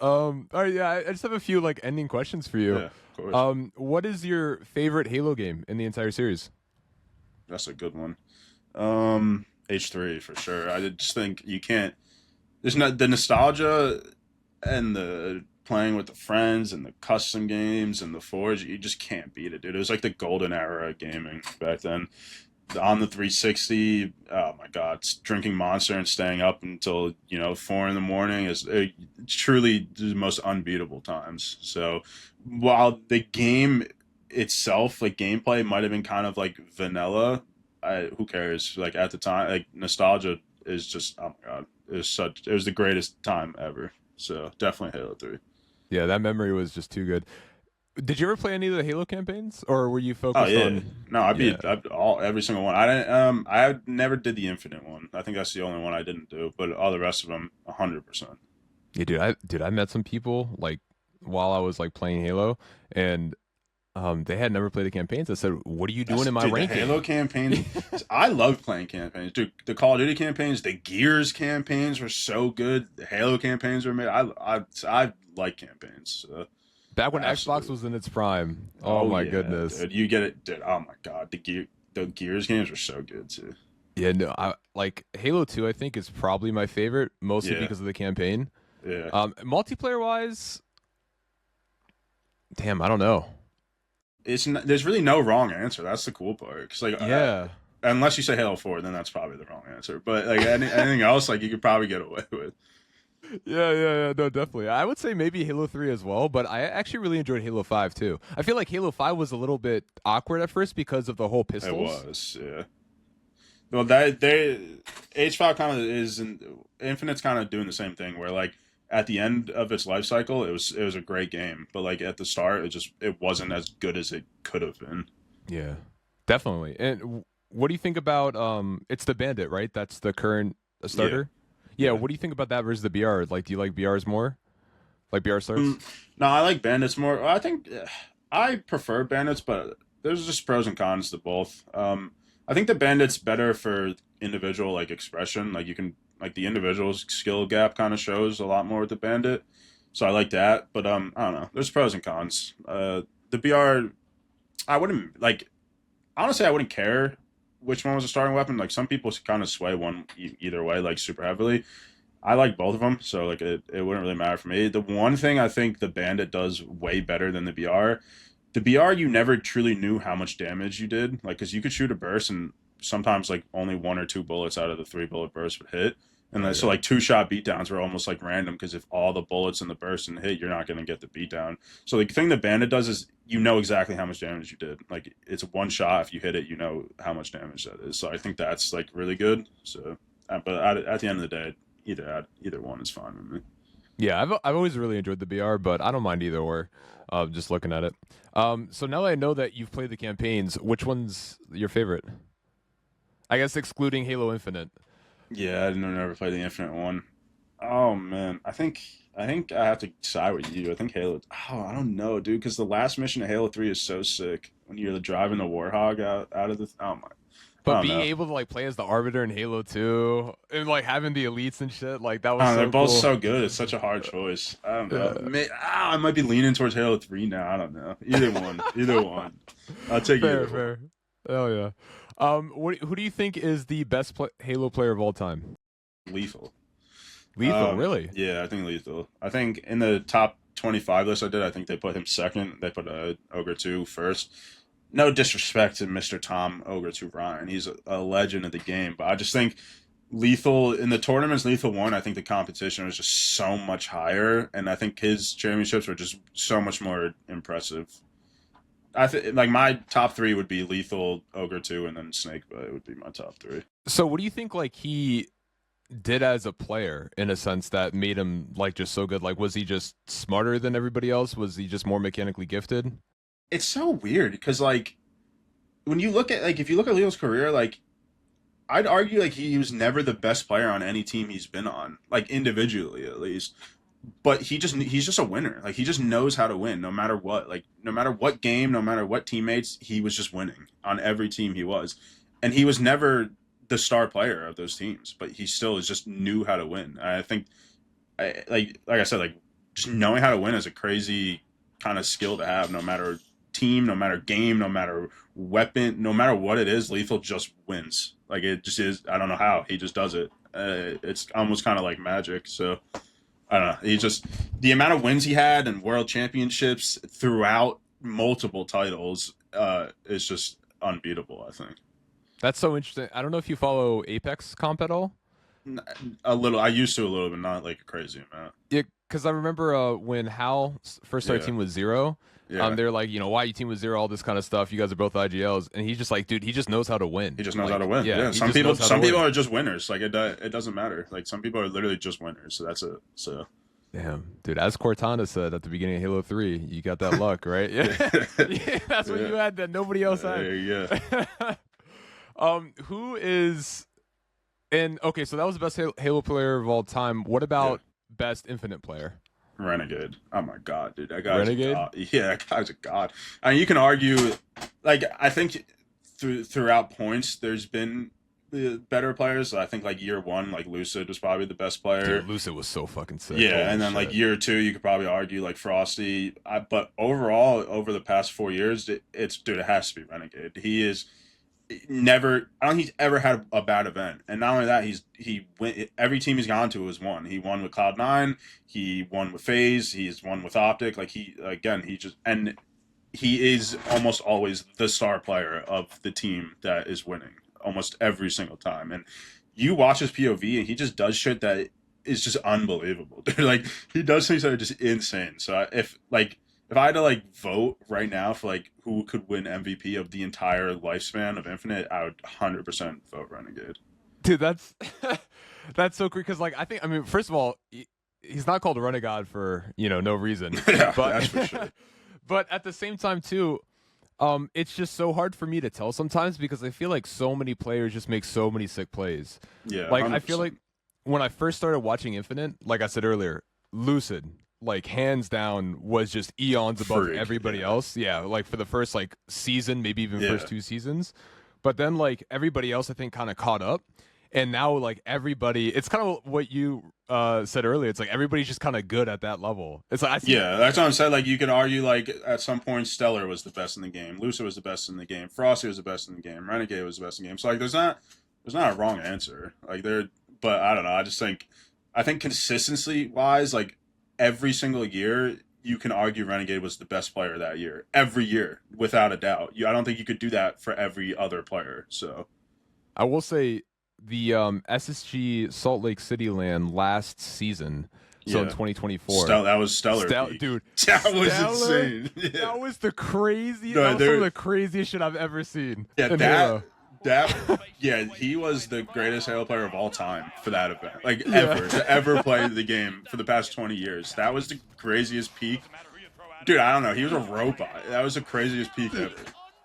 Speaker 1: All right, yeah. I just have a few like ending questions for you.
Speaker 2: Yeah, of course.
Speaker 1: What is your favorite Halo game in the entire series?
Speaker 2: That's a good one. H3 for sure. I just think you can't. There's not the nostalgia and the playing with the friends and the custom games and the Forge. You just can't beat it, dude. It was like the golden era of gaming back then. On the 360, oh my god, drinking Monster and staying up until 4 in the morning is truly the most unbeatable times. So while the game itself, like gameplay, might have been kind of like vanilla, who cares? Like at the time, like nostalgia is just oh my god, it was the greatest time ever. So definitely Halo 3.
Speaker 1: Yeah, that memory was just too good. Did you ever play any of the Halo campaigns, or were you
Speaker 2: Oh
Speaker 1: focused
Speaker 2: yeah,
Speaker 1: on?
Speaker 2: no, I
Speaker 1: Yeah,
Speaker 2: beat every single one. I didn't. I never did the Infinite one. I think that's the only one I didn't do. But all the rest of them, 100%.
Speaker 1: yeah, dude, I met some people like while I was like playing Halo, and they had never played the campaigns. I said, "What are you doing in my
Speaker 2: Dude, the
Speaker 1: ranking?"
Speaker 2: Halo campaigns. I love playing campaigns. Dude, the Call of Duty campaigns, the Gears campaigns were so good. The Halo campaigns were made. I like campaigns.
Speaker 1: Back when Xbox
Speaker 2: Absolutely.
Speaker 1: was in its prime. Oh my
Speaker 2: yeah,
Speaker 1: goodness.
Speaker 2: dude, you get it, dude. Oh my god, the Gears games were so good too.
Speaker 1: Yeah, no, I like Halo 2. I think is probably my favorite, mostly
Speaker 2: Yeah,
Speaker 1: because of the campaign.
Speaker 2: yeah.
Speaker 1: Multiplayer wise, damn, I don't know.
Speaker 2: There's really no wrong answer. That's the cool part. Cause like
Speaker 1: Yeah.
Speaker 2: unless you say Halo 4, then that's probably the wrong answer. But like anything else, like you could probably get away with.
Speaker 1: Yeah. No, definitely. I would say maybe Halo 3 as well, but I actually really enjoyed Halo 5 too. I feel like Halo 5 was a little bit awkward at first because of the whole
Speaker 2: It
Speaker 1: pistols.
Speaker 2: was, yeah. Well, that they H5 kind of is Infinite's kind of doing the same thing where like at the end of its life cycle, it was a great game, but like at the start, it wasn't as good as it could have been.
Speaker 1: Yeah, definitely. And what do you think about it's the Bandit, right? That's the current
Speaker 2: Yeah,
Speaker 1: starter. Yeah,
Speaker 2: yeah.
Speaker 1: what do you think about that versus the BR? Like, do you like BRs more? Like BR starts?
Speaker 2: Mm, no, I like Bandits more. I think I prefer Bandits, but there's just pros and cons to both. I think the Bandits better for individual like expression. Like you can like the individual skill gap kind of shows a lot more with the Bandit, so I like that. But I don't know. There's pros and cons. The BR, I wouldn't like. Honestly, I wouldn't care which one was a starting weapon. Like some people kind of sway one either way, like super heavily. I like both of them, so like it wouldn't really matter for me. The one thing I think the Bandit does way better than the BR you never truly knew how much damage you did, like because you could shoot a burst and sometimes like only one or two bullets out of the three bullet burst would hit, and
Speaker 1: Oh
Speaker 2: then so
Speaker 1: yeah.
Speaker 2: like two shot beatdowns were almost like random because if all the bullets in the burst and hit, you're not going to get the beatdown. So the thing the Bandit does is you know exactly how much damage you did. Like it's one shot if you hit it, you know how much damage that is. So I think that's like really good. So, but at the end of the day either one is fine with me.
Speaker 1: Yeah, I've always really enjoyed the BR, but I don't mind either or. Just looking at it. So now that I know that you've played the campaigns, which one's your favorite? I guess excluding Halo Infinite.
Speaker 2: Yeah, I didn't never play the Infinite one. Oh man, I think I have to side with you. I think Halo. Oh, I don't know, dude, because the last mission of Halo 3 is so sick when you're driving the Warhog out of the. Oh my, I
Speaker 1: But
Speaker 2: don't
Speaker 1: being
Speaker 2: know.
Speaker 1: able to like play as the Arbiter in Halo 2 and like having the elites and shit, like that
Speaker 2: I
Speaker 1: was
Speaker 2: don't know, they're
Speaker 1: so
Speaker 2: both
Speaker 1: cool.
Speaker 2: so good. It's such a hard choice. I don't know.
Speaker 1: Yeah.
Speaker 2: I might be leaning towards Halo 3 now. I don't know. Either one. Either one. I'll take
Speaker 1: Fair,
Speaker 2: either one.
Speaker 1: fair. Hell yeah. Who do you think is the best Halo player of all time?
Speaker 2: Lethal.
Speaker 1: Lethal, really?
Speaker 2: Yeah, I think Lethal. I think in the top 25 list I did, I think they put him second. They put Ogre 2 first. No disrespect to Mr. Tom Ogre 2 Ryan. He's a legend of the game, but I just think Lethal in the tournaments, Lethal won. I think the competition was just so much higher, and I think his championships were just so much more impressive. I think like my top three would be Lethal, Ogre 2, and then Snake, but it would be my top three.
Speaker 1: So what do you think like he did as a player in a sense that made him like just so good? Like was he just smarter than everybody else? Was he just more mechanically gifted?
Speaker 2: It's so weird because like when you look at like if you look at Leo's career, like I'd argue like he was never the best player on any team he's been on, like individually at least. But he's just a winner. Like he just knows how to win no matter what. Like no matter what game, no matter what teammates, he was just winning on every team he was. And he was never the star player of those teams, but he still is just knew how to win. I think like I said, like just knowing how to win is a crazy kind of skill to have no matter team, no matter game, no matter weapon, no matter what it is, Lethal just wins. Like it just is. I don't know how he just does it. It's almost kind of like magic. So I don't know. He just the amount of wins he had and world championships throughout multiple titles is just unbeatable. I think
Speaker 1: That's so interesting. I don't know if you follow Apex comp at all.
Speaker 2: a little. I used to a little, but not like a crazy amount.
Speaker 1: Yeah, because I remember when Hal first started
Speaker 2: Yeah,
Speaker 1: team with zero.
Speaker 2: yeah.
Speaker 1: They're like, why you team with zero, all this kind of stuff. You guys are both IGLs, and he's just like, dude, he just knows how to win.
Speaker 2: He just knows how to
Speaker 1: Like,
Speaker 2: win.
Speaker 1: yeah,
Speaker 2: Yeah,
Speaker 1: he just knows how to
Speaker 2: some people
Speaker 1: win.
Speaker 2: are just winners. Like it doesn't matter. Like some people are literally just winners. So that's it. So
Speaker 1: Damn, dude. As Cortana said at the beginning of Halo 3, you got that luck, right? Yeah,
Speaker 2: yeah,
Speaker 1: yeah. That's what
Speaker 2: yeah.
Speaker 1: you had that nobody else had.
Speaker 2: There you go.
Speaker 1: Who is and okay, so that was the best Halo player of all time. What
Speaker 2: Yeah,
Speaker 1: about best Infinite player?
Speaker 2: Renegade. Oh my god, dude, that guy's a
Speaker 1: Renegade?
Speaker 2: god. Yeah, that guy's a god. I mean, you can argue, like I think throughout points, there's been better players. I think like year one, like Lucid was probably the best player.
Speaker 1: Dude, Lucid was so fucking sick.
Speaker 2: Yeah,
Speaker 1: Holy
Speaker 2: and then like
Speaker 1: shit.
Speaker 2: year two, you could probably argue like Frosty. But overall, over the past 4 years, it's dude, it has to be Renegade. He is never. I don't think he's ever had a bad event, and not only that, he win every team he's gone to has won. He won with Cloud9. He won with Faze. He's won with Optic. Like he again, he just and he is almost always the star player of the team that is winning. almost every single time. And you watch his POV, and he just does shit that is just unbelievable. Dude, like he does things that are just insane. So if I had to like vote right now for like who could win MVP of the entire lifespan of Infinite, I would 100% vote Renegade.
Speaker 1: Dude, that's that's so creepy because like I mean, first of all, he's not called Renegade for no reason,
Speaker 2: Yeah,
Speaker 1: but
Speaker 2: that's for sure.
Speaker 1: but at the same time too, it's just so hard for me to tell sometimes because I feel like so many players just make so many sick plays.
Speaker 2: Yeah,
Speaker 1: Like I
Speaker 2: 100%.
Speaker 1: feel like when I first started watching Infinite, like I said earlier, Lucid, like hands down, was just eons above
Speaker 2: Freak,
Speaker 1: everybody
Speaker 2: yeah.
Speaker 1: else. Yeah, like for the first like season, maybe even
Speaker 2: Yeah.
Speaker 1: first 2 seasons. But then like everybody else I think kind of caught up. And now like everybody, it's kind of what you said earlier. It's like everybody's just kind of good at that level. It's like I see
Speaker 2: Yeah, that's what I'm saying. Like you could argue, like at some point, Stellar was the best in the game, Lucid was the best in the game, Frosty was the best in the game, Renegade was the best in the game. So like, there's not a wrong answer. Like but I don't know. I think consistency wise, like every single year, you can argue Renegade was the best player that year, every year, without a doubt. I don't think you could do that for every other player. So
Speaker 1: I will say the SSG Salt Lake City LAN last season, so in
Speaker 2: yeah,
Speaker 1: 2024.
Speaker 2: That was Stellar, peak.
Speaker 1: Dude,
Speaker 2: That was
Speaker 1: Stellar,
Speaker 2: insane. Yeah.
Speaker 1: that was the craziest.
Speaker 2: No,
Speaker 1: that was some of the craziest shit I've ever seen.
Speaker 2: Yeah,
Speaker 1: in Halo.
Speaker 2: yeah, he was the greatest Halo player of all time for that event. Like
Speaker 1: Yeah.
Speaker 2: ever to ever play the game for the past 20 years. That was the craziest peak. Dude, I don't know. He was a robot. That was the craziest peak ever.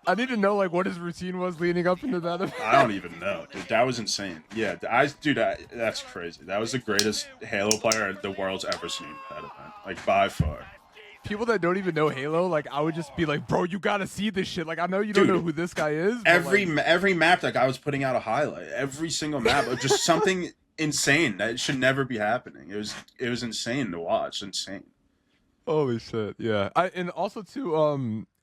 Speaker 1: I need to know like what his routine was leading up into that event.
Speaker 2: I don't even know, dude. That was insane. Yeah, that's crazy. That was the greatest Halo player the world's ever seen. That event, like by far.
Speaker 1: People that don't even know Halo, like I would just be like, bro, you gotta see this shit. Like I know you don't
Speaker 2: Dude,
Speaker 1: know who this guy is. But
Speaker 2: Every
Speaker 1: like,
Speaker 2: every map that guy was putting out a highlight. Every single map, of just something insane that should never be happening. It was insane to watch. Insane.
Speaker 1: holy shit, yeah. And also too,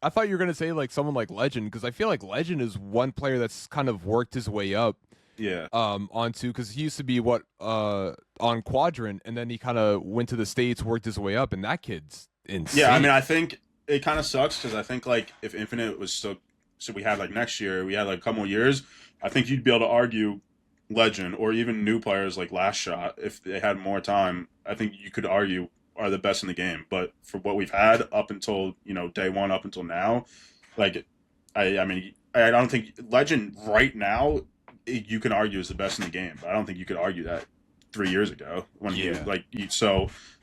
Speaker 1: I thought you were gonna say like someone like Legend because I feel like Legend is one player that's kind of worked his way up.
Speaker 2: Yeah.
Speaker 1: Onto because he used to be on Quadrant and then he kind of went to the States, worked his way up, and that kid's insane.
Speaker 2: Yeah, I mean, I think it kind of sucks because I think like if Infinite was still, so we had like next year, we had like a couple more years, I think you'd be able to argue Legend or even new players like Last Shot if they had more time. I think you could argue are the best in the game. But for what we've had up until day one up until now, like I mean I don't think Legend right now you can argue is the best in the game. But I don't think you could argue that 3 years ago when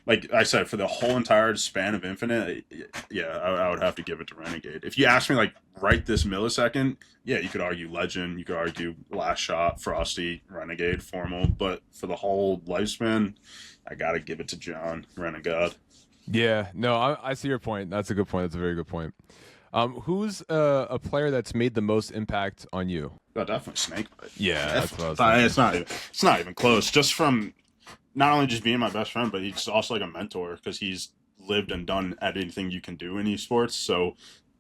Speaker 2: like I said, for the whole entire span of Infinite, yeah, I would have to give it to Renegade. If you ask me, like, right this millisecond, yeah, you could argue Legend, you could argue Last Shot, Frosty, Renegade, Formal, but for the whole lifespan, I gotta give it to John, Renegade.
Speaker 1: Yeah, no, I see your point. That's a good point. That's a very good point. Who's a player that's made the most impact on you?
Speaker 2: Oh, definitely Snakebite.
Speaker 1: Yeah, that's what I was
Speaker 2: But
Speaker 1: thinking.
Speaker 2: it's not even close. Just from not only just being my best friend, but he's also like a mentor because he's lived and done anything you can do in esports. So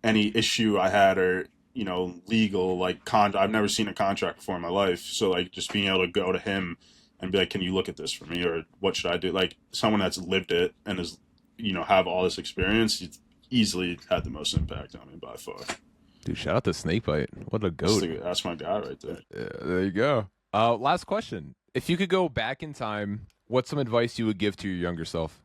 Speaker 2: any issue I had or legal I've never seen a contract before in my life. So like just being able to go to him and be like, can you look at this for me or what should I do? Like someone that's lived it and is have all this experience, he's easily had the most impact on me by far.
Speaker 1: Dude, shout out to Snakebite. What a goat.
Speaker 2: That's my guy right there.
Speaker 1: Yeah, there you go. Last question. If you could go back in time, what's some advice you would give to your younger self?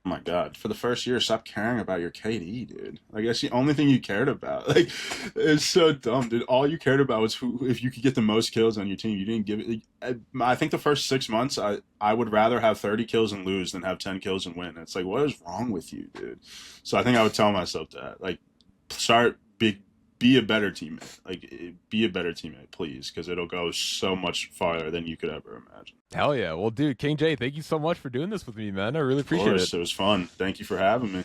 Speaker 2: Oh my God, for the first year, stop caring about your KD, dude. Like that's the only thing you cared about. Like it's so dumb, dude. All you cared about was if you could get the most kills on your team. You didn't give it. I think the first 6 months, I would rather have 30 kills and lose than have 10 kills and win. It's like, what is wrong with you, dude? So I think I would tell myself that, like, start big. Be a better teammate. Like, be a better teammate, please, because it'll go so much farther than you could ever imagine.
Speaker 1: Hell yeah. Well, dude, King J, thank you so much for doing this with me, man. I really
Speaker 2: Of
Speaker 1: appreciate
Speaker 2: course,
Speaker 1: it.
Speaker 2: it was fun. Thank you for having me.